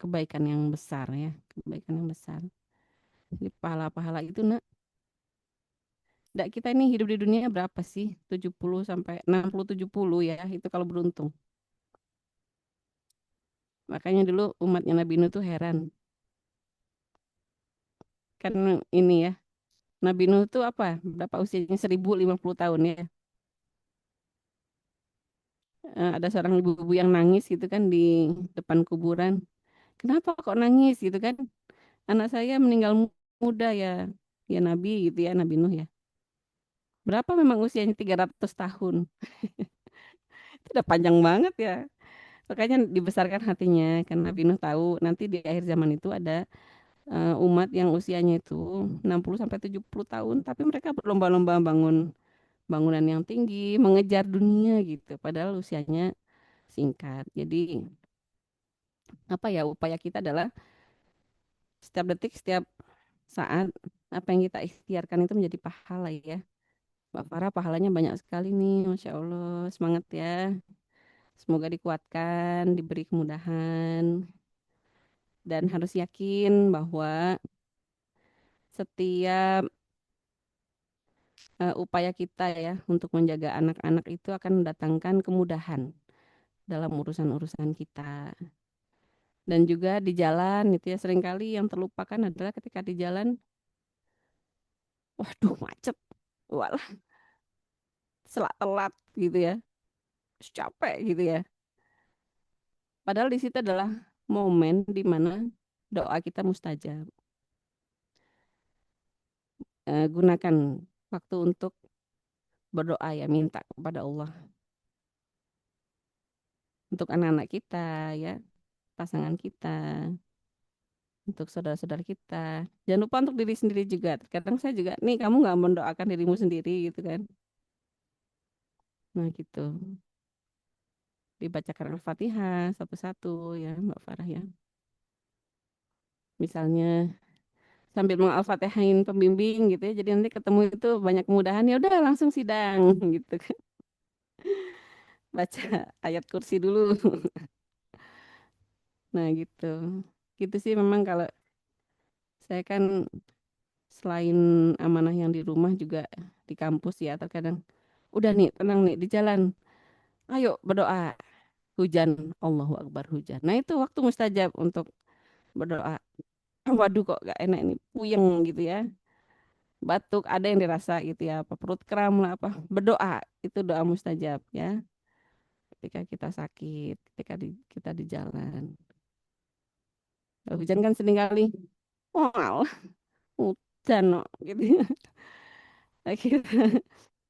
S3: kebaikan yang besar ya, kebaikan yang besar. Jadi pahala-pahala itu nak, ndak kita ini hidup di dunia berapa sih? 70 sampai 60 70 ya, itu kalau beruntung. Makanya dulu umatnya Nabi Nuh tuh heran. Kan ini ya, Nabi Nuh tuh apa? Berapa usianya? 1050 tahun ya. Ada seorang ibu-ibu yang nangis gitu kan di depan kuburan. Kenapa kok nangis gitu kan? Anak saya meninggal muda ya. Ya Nabi gitu ya, Nabi Nuh ya. Berapa memang usianya? 300 tahun. Itu udah panjang banget ya. Makanya dibesarkan hatinya karena Nabi Nuh tahu nanti di akhir zaman itu ada umat yang usianya itu 60 sampai 70 tahun tapi mereka berlomba-lomba bangun bangunan yang tinggi, mengejar dunia gitu padahal usianya singkat. Jadi apa ya, upaya kita adalah setiap detik, setiap saat apa yang kita ikhtiarkan itu menjadi pahala ya. Mbak Farah pahalanya banyak sekali nih, Masya Allah. Semangat ya. Semoga dikuatkan, diberi kemudahan, dan harus yakin bahwa setiap upaya kita ya untuk menjaga anak-anak itu akan mendatangkan kemudahan dalam urusan-urusan kita. Dan juga di jalan itu ya seringkali yang terlupakan adalah ketika di jalan, waduh macet, walah selak telat gitu ya, terus capek gitu ya. Padahal di situ adalah momen di mana doa kita mustajab. Gunakan waktu untuk berdoa ya, minta kepada Allah untuk anak-anak kita ya, pasangan kita, untuk saudara-saudara kita. Jangan lupa untuk diri sendiri juga. Terkadang saya juga, nih kamu nggak mendoakan dirimu sendiri gitu kan. Nah gitu. Dibacakan Al-Fatihah satu-satu ya Mbak Farah ya. Misalnya sambil mengal-fatihain pembimbing gitu ya. Jadi nanti ketemu itu banyak kemudahan ya udah langsung sidang gitu kan. Baca ayat kursi dulu. Nah gitu. Gitu sih memang kalau saya kan selain amanah yang di rumah juga di kampus ya terkadang udah nih tenang nih di jalan. Ayo berdoa. Hujan, Allahu Akbar hujan. Nah itu waktu mustajab untuk berdoa. Waduh kok gak enak ini, puyeng gitu ya. Batuk ada yang dirasa gitu ya, apa perut kram lah apa. Berdoa itu doa mustajab ya. Ketika kita sakit, ketika kita di jalan. Kalau hujan kan sering kali, wow, hujan no, gitu. Nah,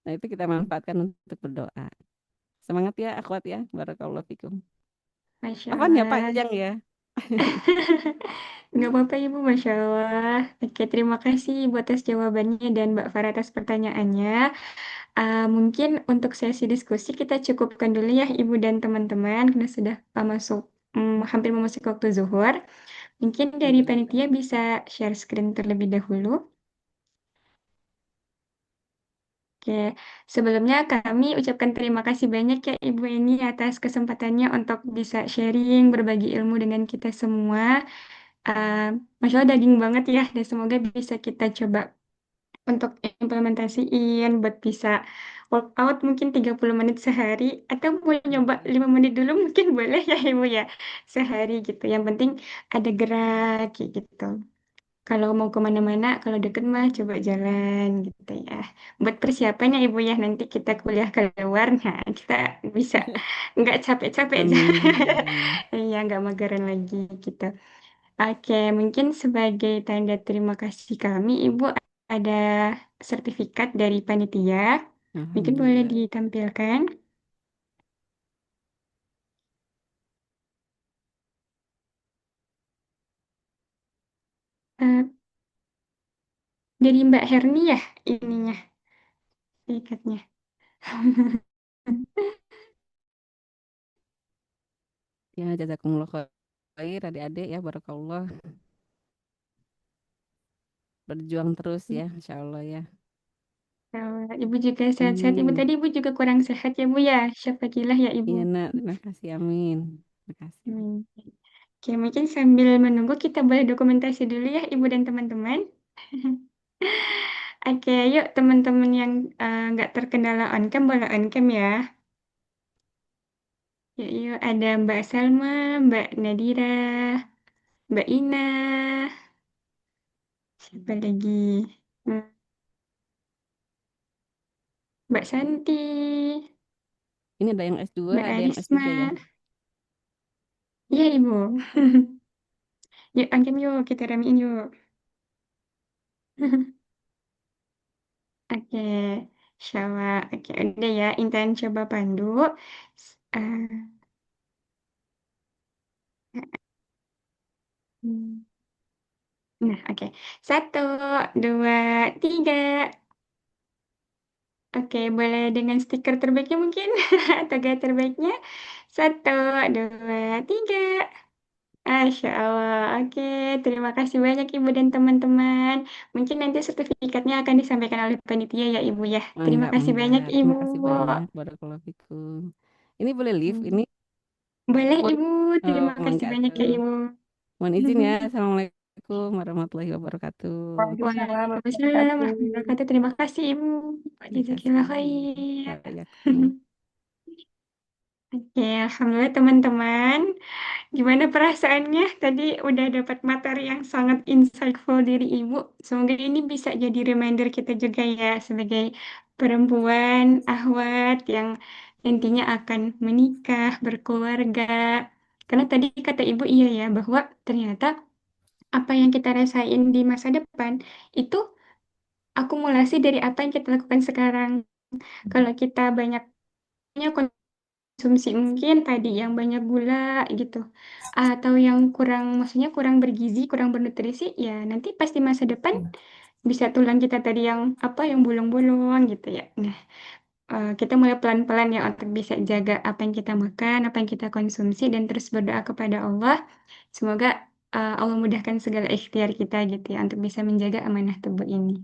S3: nah, itu kita manfaatkan untuk berdoa. Semangat ya, akhwat ya. Barakallahu fikum.
S1: Masya
S3: Apa ya
S1: Allah.
S3: panjang ya?
S1: Nggak apa-apa Ibu, Masya Allah. Oke, terima kasih Ibu atas jawabannya dan Mbak Farah atas pertanyaannya. Mungkin untuk sesi diskusi kita cukupkan dulu ya Ibu dan teman-teman, karena sudah hampir memasuki waktu zuhur. Mungkin dari panitia bisa share screen terlebih dahulu. Oke, sebelumnya kami ucapkan terima kasih banyak ya Ibu Eni atas kesempatannya untuk bisa sharing, berbagi ilmu dengan kita semua. Uh, Masya Allah daging banget ya, dan semoga bisa kita coba untuk implementasiin buat bisa workout mungkin 30 menit sehari atau mau nyoba 5 menit dulu mungkin boleh ya Ibu ya sehari gitu. Yang penting ada gerak kayak gitu. Kalau mau kemana-mana, kalau deket mah coba jalan gitu ya. Buat persiapannya Ibu ya, nanti kita kuliah keluar, nah kita bisa nggak capek-capek.
S3: Amin.
S1: Iya, nggak mageran lagi gitu. Oke, mungkin sebagai tanda terima kasih kami, Ibu ada sertifikat dari panitia. Mungkin boleh
S3: Alhamdulillah.
S1: ditampilkan. Eh, dari Mbak Herni ya ininya, sertifikatnya.
S3: Ya, jazakumullah khair adik-adik ya, barakallah. Berjuang terus ya, insya Allah ya.
S1: Ibu juga sehat-sehat. Ibu
S3: Amin.
S1: tadi Ibu juga kurang sehat ya Bu ya. Syafaqillah ya Ibu.
S3: Iya nak, terima kasih, amin. Terima kasih.
S1: Hmm. Oke, mungkin sambil menunggu kita boleh dokumentasi dulu ya Ibu dan teman-teman. Oke, yuk teman-teman yang nggak terkendala on cam boleh on cam ya. Yuk, ada Mbak Salma, Mbak Nadira, Mbak Ina, siapa lagi? Hmm, Mbak Santi,
S3: Ini ada yang S2,
S1: Mbak
S3: ada yang
S1: Arisma.
S3: S3 ya.
S1: Iya Ibu. Yuk on cam yuk, kita ramein yuk. Oke, Syawa. Oke, udah ya. Intan coba pandu. Eh, hmm. Nah, oke. Satu, dua, tiga. Oke, boleh dengan stiker terbaiknya mungkin? Atau gaya terbaiknya? Satu, dua, tiga. Masya Allah. Oke, terima kasih banyak Ibu dan teman-teman. Mungkin nanti sertifikatnya akan disampaikan oleh panitia ya Ibu ya. Terima
S3: Mangga,
S1: kasih
S3: mangga.
S1: banyak Ibu.
S3: Terima kasih banyak, barakallahu fikum. Ini boleh live,
S1: Hmm.
S3: ini
S1: Boleh
S3: boleh.
S1: Ibu.
S3: Oh,
S1: Terima kasih
S3: mangga
S1: banyak ya
S3: tuh.
S1: Ibu.
S3: Mohon izin ya. Assalamualaikum warahmatullahi wabarakatuh.
S2: Waalaikumsalam
S1: Waalaikumsalam
S2: warahmatullahi
S1: warahmatullahi
S2: wabarakatuh.
S1: wabarakatuh. Terima kasih Ibu.
S3: Terima
S1: Jazakillah
S3: kasih.
S1: khair.
S3: Waalaikumsalam.
S1: Oke, alhamdulillah teman-teman. Gimana perasaannya? Tadi udah dapat materi yang sangat insightful dari Ibu. Semoga ini bisa jadi reminder kita juga ya sebagai perempuan, ahwat yang nantinya akan menikah, berkeluarga. Karena tadi kata Ibu iya ya bahwa ternyata apa yang kita rasain di masa depan itu akumulasi dari apa yang kita lakukan sekarang. Kalau kita banyaknya konsumsi mungkin tadi yang banyak gula gitu, atau yang kurang, maksudnya kurang bergizi, kurang bernutrisi, ya nanti pasti masa depan bisa tulang kita tadi yang apa, yang bolong-bolong gitu ya. Nah, kita mulai pelan-pelan ya untuk bisa jaga apa yang kita makan, apa yang kita konsumsi, dan terus berdoa kepada Allah. Semoga Allah mudahkan segala ikhtiar kita gitu ya untuk bisa menjaga amanah tubuh ini.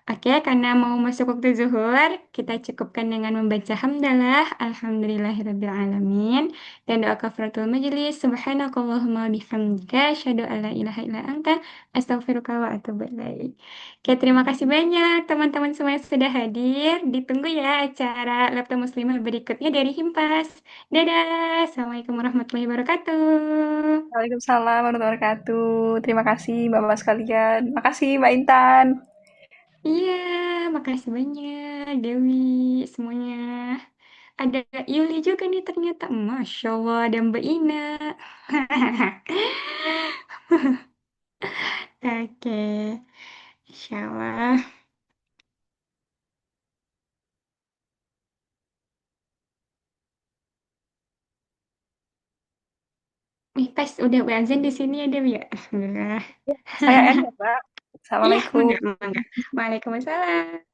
S1: Oke, karena mau masuk waktu zuhur, kita cukupkan dengan membaca hamdalah, alhamdulillahirabbil alamin, dan doa kafaratul majelis, subhanakallahumma bihamdika, asyhadu alla ilaha illa anta, astaghfiruka wa atubu ilaik. Oke, terima kasih banyak teman-teman semua yang sudah hadir. Ditunggu ya acara Laptop Muslimah berikutnya dari Himpas. Dadah, Assalamualaikum warahmatullahi wabarakatuh.
S2: Waalaikumsalam warahmatullahi wabarakatuh. Terima kasih Bapak sekalian. Makasih Mbak Intan.
S1: Iya, makasih banyak Dewi semuanya. Ada Yuli juga nih ternyata. Masya Allah, ada Mbak Ina. Oke, Insya Allah. Pas udah azan di sini ya Dewi ya. Alhamdulillah.
S2: Saya N ya, Mbak.
S1: Iya,
S2: Assalamualaikum.
S1: mangga, mangga. Waalaikumsalam.